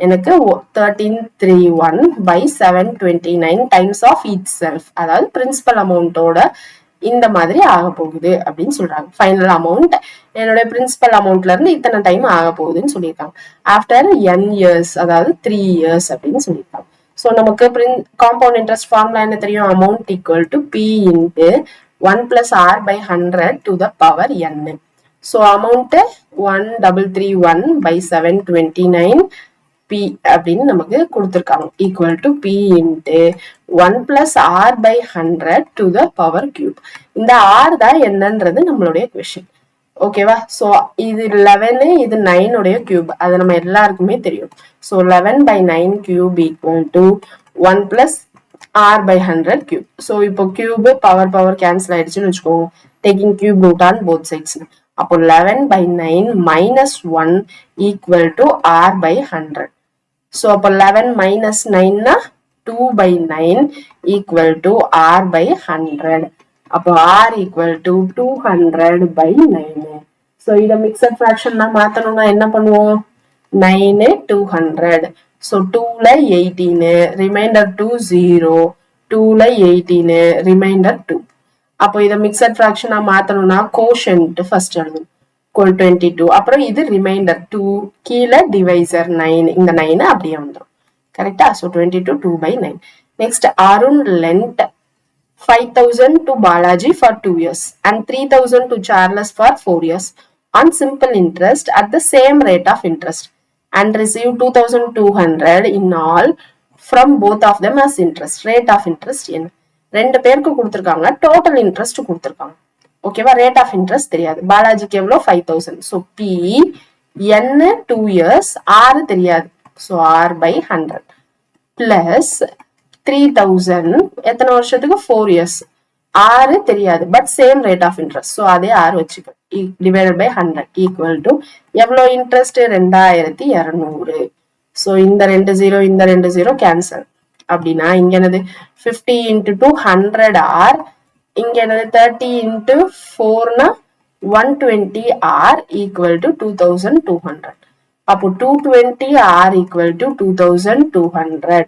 எனக்கு 1331 by 729 times of itself, அதாவது பிரின்சிபல் அமௌண்டோட இந்த மாதிரி ஆக போகுது அப்படின்னு சொல்றாங்க. ஃபைனல் அமௌண்ட் என்னோட பிரின்சிபல் அமௌண்ட்ல இருந்து இத்தனை டைம் ஆக போகுதுன்னு சொல்லியிருக்காங்க. ஆஃப்டர் n years, அதாவது 3 years அப்படின்னு சொல்லியிருக்காங்க. ஸோ நமக்கு காம்பவுண்ட் இன்ட்ரெஸ்ட் ஃபார்முலா என்ன தெரியும், amount equal to P into 1 plus r by 100 to the power n. So amount 1331 by 729 p அப்படின்னு நமக்கு கொடுத்துருக்காங்க, equal to P into 1 plus r by 100 to the power cube. இந்த r தான் என்னன்றது நம்மளுடைய கொஸ்டின். ஓகேவா? ஸோ இது 11, இது 9 உடைய கியூப், அது நம்ம எல்லாருக்குமே தெரியும். So 11 by 9 cube equal to 1 plus r by 100 cube. So இப்போ கியூப் பவர் கேன்சல் ஆயிடுச்சுன்னு வச்சுக்கோங்க, taking cube root on both sides. அப்போ 11 by 9 minus 1 equal to r by 100. So அப்போ 11 minus 9 னா 2 by 9 equal to r by 100. அப்போ r equal to 200 by 9. So இதை மிக்சட் ஃபிராக்ஷன் தான் மாத்தணும்னா என்ன பண்ணுவோம், 9 200. ஸோ 2ல 18, ரிமைண்டர் 2 0, 2ல 18, ரிமைண்டர் 2. அப்போ இதை மிக்சட் ஃபிராக்ஷனா மாத்தணும்னா கோஷன்ட் ஃபர்ஸ்ட் எழுதணும், 22. அப்புறம் இது ரிமைண்டர் 2, கீழே டிவைசர் 9, இந்த 9 அப்படியே வந்துடும். கரெக்டா? So 22 2 by 9. Next Arun lent 5,000 to Balaji for 2 years and 3,000 to Charles for 4 years on simple interest at the same rate of interest and received 2,200 in all from both of them as interest. Rate of interest என்ன? ரெண்டு பேருக்கு கொடுத்துருக்காங்க, டோட்டல் இன்ட்ரெஸ்ட் கொடுத்துருக்காங்க. ஓகேவா? ரேட் ஆஃப் இன்ட்ரெஸ்ட் தெரியாது. பாலாஜிக்கு எவ்வளோ 5,000. So P n 2 years, r தெரியாது. ஸோ r by 100 பிளஸ் 3,000 எத்தனை வருஷத்துக்கு 4 years, r தெரியாது but same rate of interest. So அதே r வச்சுக்கோ, டிவைடட் பை 100 ஈக்குவல் டு எவ்வளோ இன்ட்ரெஸ்ட் 2200. ஸோ இந்த 2 0 இந்த 2 0 கேன்சல். அப்படின்னா இங்க என்னது 50 into 2 100 r, இங்க என்னது 30 into 4 னா 120 r equal to 2200. அப்போ 220 r equal to 2200.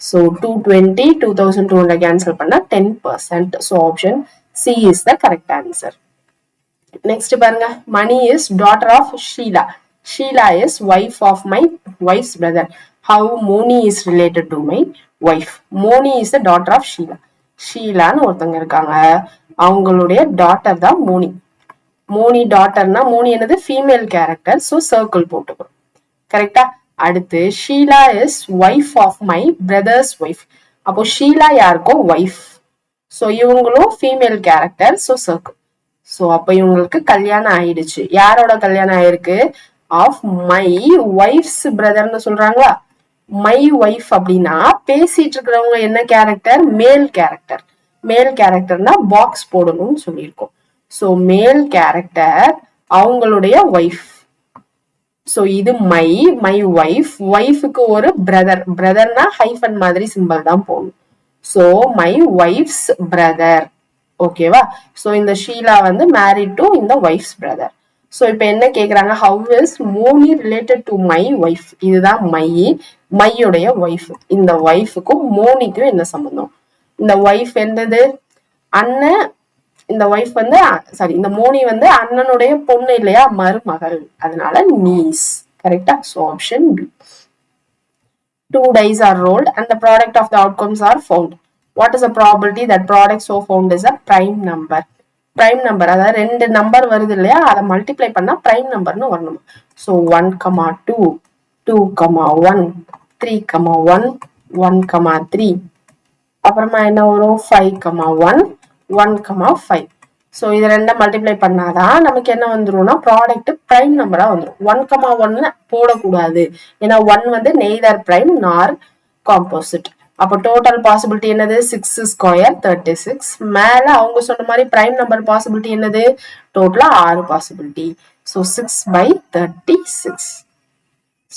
So 220 2200 cancel பண்ணா 10%. So option C is the correct answer. Next பாருங்க, Mani is daughter of Sheila. Sheila is wife of my wife's brother. How Moni is related to my wife? Moni is the daughter of Sheila. ஷீலான்னு ஒருத்தங்க இருக்காங்க, அவங்களுடைய டாட்டர் தான் மோனி. மோனி டாட்டர்னா மோனி என்னது ஃபீமேல் கேரக்டர், ஸோ சர்க்கிள் போட்டுக்கிறோம். கரெக்டா? அடுத்து Sheela is wife of my brother's wife. அப்போ ஷீலா யாருக்கோ ஒய்ஃப், ஸோ இவங்களும் female character, so circle. So அப்போ இவங்களுக்கு கல்யாணம் ஆயிடுச்சு. யாரோட கல்யாணம் ஆயிருக்கு? ஆஃப் மை ஒய்ஃப்ஸ் பிரதர்னு சொல்றாங்களா. மை ஒய்ஃப் அப்படின்னா பேசிட்டு இருக்கிறவங்க என்ன கேரக்டர்? மேல் கேரக்டர். மேல் கேரக்டர்னா பாக்ஸ் போடணும்னு சொல்லியிருக்கோம். ஸோ மேல் கேரக்டர் அவங்களுடைய ஒய்ஃப். ஸோ இது மை ஒய்ஃப், ஒய்ஃபுக்கு ஒரு பிரதர், பிரதர்னா ஹைஃபன் மாதிரி சிம்பிள் தான் போடணும். So my wife's brother. ஓகேவா? ஸோ இந்த ஷீலா வந்து மேரிட் டு இந்த ஒய்ஃப்ஸ் பிரதர். ஸோ இப்போ என்ன கேட்குறாங்க, how is Moni related to my wife? இதுதான் மை, மையுடைய ஒய்ஃப். இந்த ஒய்ஃபுக்கும் மோனிக்கும் என்ன சம்பந்தம்? இந்த ஒய்ஃப் என்னது? அண்ணன். இந்த ஒய்ஃப் வந்து சாரி, இந்த மோனி வந்து அண்ணனுடைய பொண்ணு இல்லையா, மருமகள். அதனால நீஸ். கரெக்டா? So option B. 2 dice are rolled and the product of the outcomes are found. What is the probability that product so found is a prime number? Prime number, அதாவது ரெண்டு நம்பர் வருது இல்லையா, அதை மல்டிப்ளை பண்ணா பிரைம் நம்பர்னு வரணும். ஸோ 1,2, 2,1, 3,1, 1,3, அப்புறமா என்ன வரும்? 5,1, 1,5. ஸோ இது ரெண்டை மல்டிப்ளை பண்ணாதான் நமக்கு என்ன வந்துரும்னா ப்ராடக்ட் பிரைம் நம்பரா வந்துடும். 1,1 போடக்கூடாது, ஏன்னா 1 வந்து நெய்தர் பிரைம் நார் காம்போசிட். அப்போ டோட்டல் பாசிபிலிட்டி என்னது? 6 ஸ்கொயர் 36. மேல அவங்க சொன்ன மாதிரி பிரைம் நம்பர் பாசிபிலிட்டி என்னது? டோட்டலா 6 possibility. So 6/36.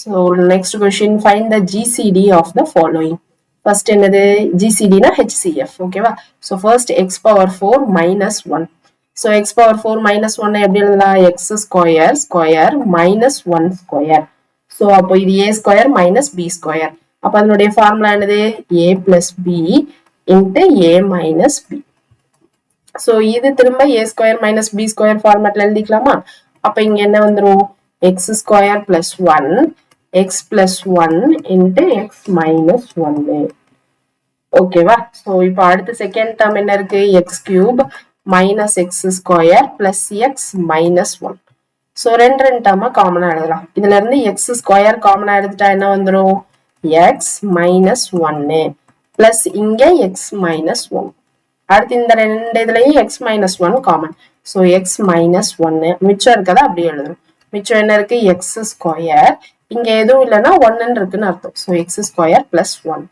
So next question, find the GCD of the following. First என்னது? ஜிசிடினா ஹெச்சிஎஃப். ஓகேவா? So first x⁴ - 1. So x⁴ - 1 எப்படி எழுதலாம்? x square square -1 square. So அப்போ இது a ஸ்கொயர் - b ஸ்கொயர். அப்ப அதனுடைய ஃபார்முலா என்னது? a + b × a - b. So இது திரும்ப a ஸ்கொயர் - b ஸ்கொயர் ஃபார்மேட்ல எழுதிக்கலாமா? அப்ப இங்க என்ன வந்துரும்? x square + 1 x + 1 × x - 1. ஓகேவா? ஸோ இப்போ அடுத்த செகண்ட் டேர்ம் என்ன இருக்கு? x³ - x square + x - 1. So ரெண்டு டேர்மா காமனா எழுதலாம். இதுல இருந்து x ஸ்கொயர் காமனா எடுத்துட்டா என்ன வந்துரும்? x - 1 பிளஸ் இங்க x - 1. அடுத்து இந்த ரெண்டு இதுலயும் x - 1 காமன். ஸோ x - 1 மிச்சம் இருக்கதா அப்படியே எழுதணும். மிச்சம் என்ன இருக்கு? x square. இங்க எதுவும் இல்லைன்னா 1 இருக்குன்னு அர்த்தம். So x square + 1.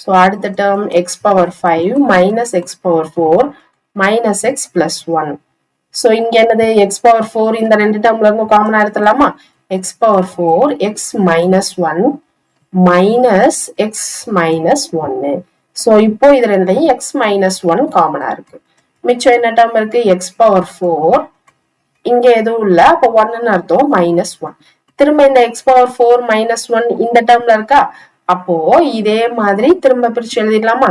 ஸோ அடுத்த term x⁴ - x⁴ - x + 1. So இங்க என்னது? x⁴ இந்த ரெண்டு டேர்ம்ல இருந்து காமனா எடுத்துடலாமா? x⁴ x - 1 - x - 1. ஸோ இப்போ இது ரெண்டையும் x - 1 காமனா இருக்கு. மிச்சம் என்ன டேர்ம் இருக்கு? x⁴ இங்க எதுவும் இல்ல, அப்போ 1ன்னு அர்த்தம் -1. திரும்ப இந்த x⁴ - 1 இந்த டேர்ம்ல இருக்கா, அப்போ இதே மாதிரி திரும்ப பிரிச்சு எழுதிடலாமா?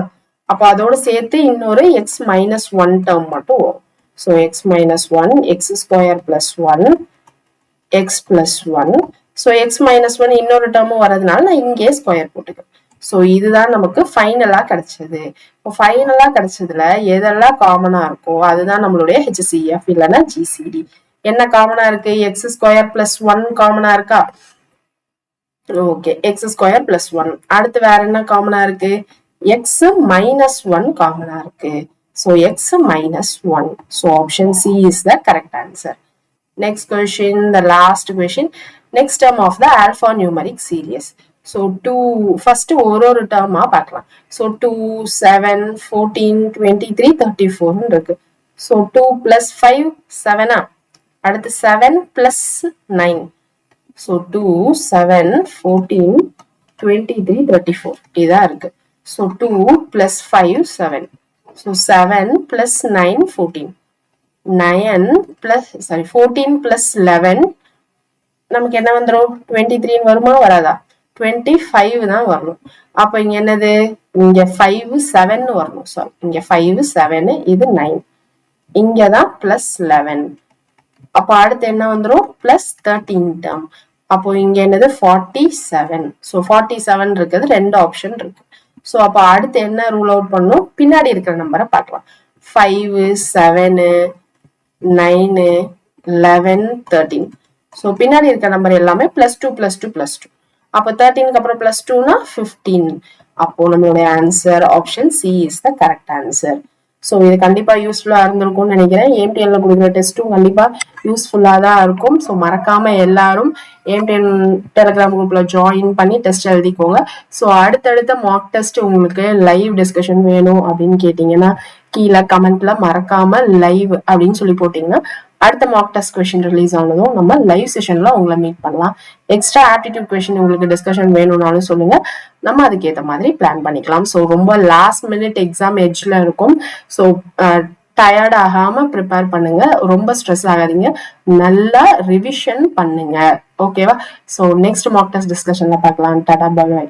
அப்போ அதோட சேர்த்து இன்னொரு x - 1 டேர்ம் மட்டும் வரும். So x - 1 x square + 1 x + 1. So x - 1 இன்னொரு டேர்மும் வரதுனால நான் இங்கே ஸ்கொயர் போட்டுக்கிறேன். ஸோ இதுதான் நமக்கு ஃபைனலா கிடைச்சது. இப்போ ஃபைனலா கிடைச்சதுல எதெல்லாம் காமனா இருக்கோ அதுதான் நம்மளுடைய HCF இல்லைன்னா GCD. என்ன காமனா இருக்கு? x ஸ்கொயர் + 1 காமனா இருக்கா? Okay, x square + 1. அடுத்து வேற என்ன காமனா இருக்கு? x - 1 காமனா இருக்கு. So x - 1. So option C is the correct answer. Next question, the last question. Next term of the alphanumeric series. So first ஒரு term பார்க்கலாம். So 2, 7, 14, 23, 34 இருக்கு. So 2 + 5 7. அடுத்து 7 + 9. So 2, 7, 14, 23, 34 இதான் இருக்கு. So 2 + 5 7. So 7 + 9 14. 14 + 11 நமக்கு என்ன வந்துரும்? 23 வருமா? வராதா? 25 தான் வரணும். அப்ப இங்க என்னது? இங்க 5 7 வரணும். சாரி, இங்க 5 7, இது 9. இங்கதான் +11. அப்ப அடுத்து என்ன வந்துரும்? +13 டேர்ம். அப்போ இங்க என்னது? 47. ஸோ 47 இருக்குது, ரெண்டு ஆப்ஷன் இருக்கு. ஸோ அப்போ அடுத்து என்ன ரூல் அவுட் பண்ணும்? பின்னாடி இருக்கிற நம்பரை பார்க்கலாம். 5 7 9 11 13. ஸோ பின்னாடி இருக்கிற நம்பர் எல்லாமே +2 +2 +2. அப்போ 13க்கு அப்புறம் +2னா 15. அப்போ நம்மளுடைய answer option C is the correct answer. So இது கண்டிப்பா யூஸ்ஃபுல்லா இருந்திருக்கும்னு நினைக்கிறேன். AMTNல கொடுக்குற டெஸ்ட்டும் கண்டிப்பா யூஸ்ஃபுல்லா தான் இருக்கும். ஸோ மறக்காம எல்லாரும் AMTN டெலிகிராம் குரூப்ல ஜாயின் பண்ணி டெஸ்ட் எழுதிக்கோங்க. ஸோ அடுத்தடுத்த மார்க் டெஸ்ட் உங்களுக்கு லைவ் டிஸ்கஷன் வேணும் அப்படின்னு கேட்டீங்கன்னா கீழே கமெண்ட்ல மறக்காம லைவ் அப்படின்னு சொல்லி போட்டீங்கன்னா அடுத்த மார்க் டெஸ்ட் கொஸ்டின் ரிலீஸ் ஆனதும் நம்ம லைவ் செஷன்ல உங்களை மீட் பண்ணலாம். எக்ஸ்ட்ரா ஆப்டிடியூட் கொஸ்டின் உங்களுக்கு டிஸ்கஷன் வேணும்னாலும் சொல்லுங்க, நம்ம அதுக்கேற்ற மாதிரி பிளான் பண்ணிக்கலாம். ஸோ ரொம்ப லாஸ்ட் மினிட் எக்ஸாம் எட்ஜ்ல இருக்கும். ஸோ டயர்ட் ஆகாம ப்ரிப்பேர் பண்ணுங்க, ரொம்ப ஸ்ட்ரெஸ் ஆகாதீங்க, நல்லா ரிவிஷன் பண்ணுங்க. ஓகேவா? ஸோ நெக்ஸ்ட் மார்க் டெஸ்ட் டிஸ்கஷன்ல பார்க்கலாம். Tata, bye by.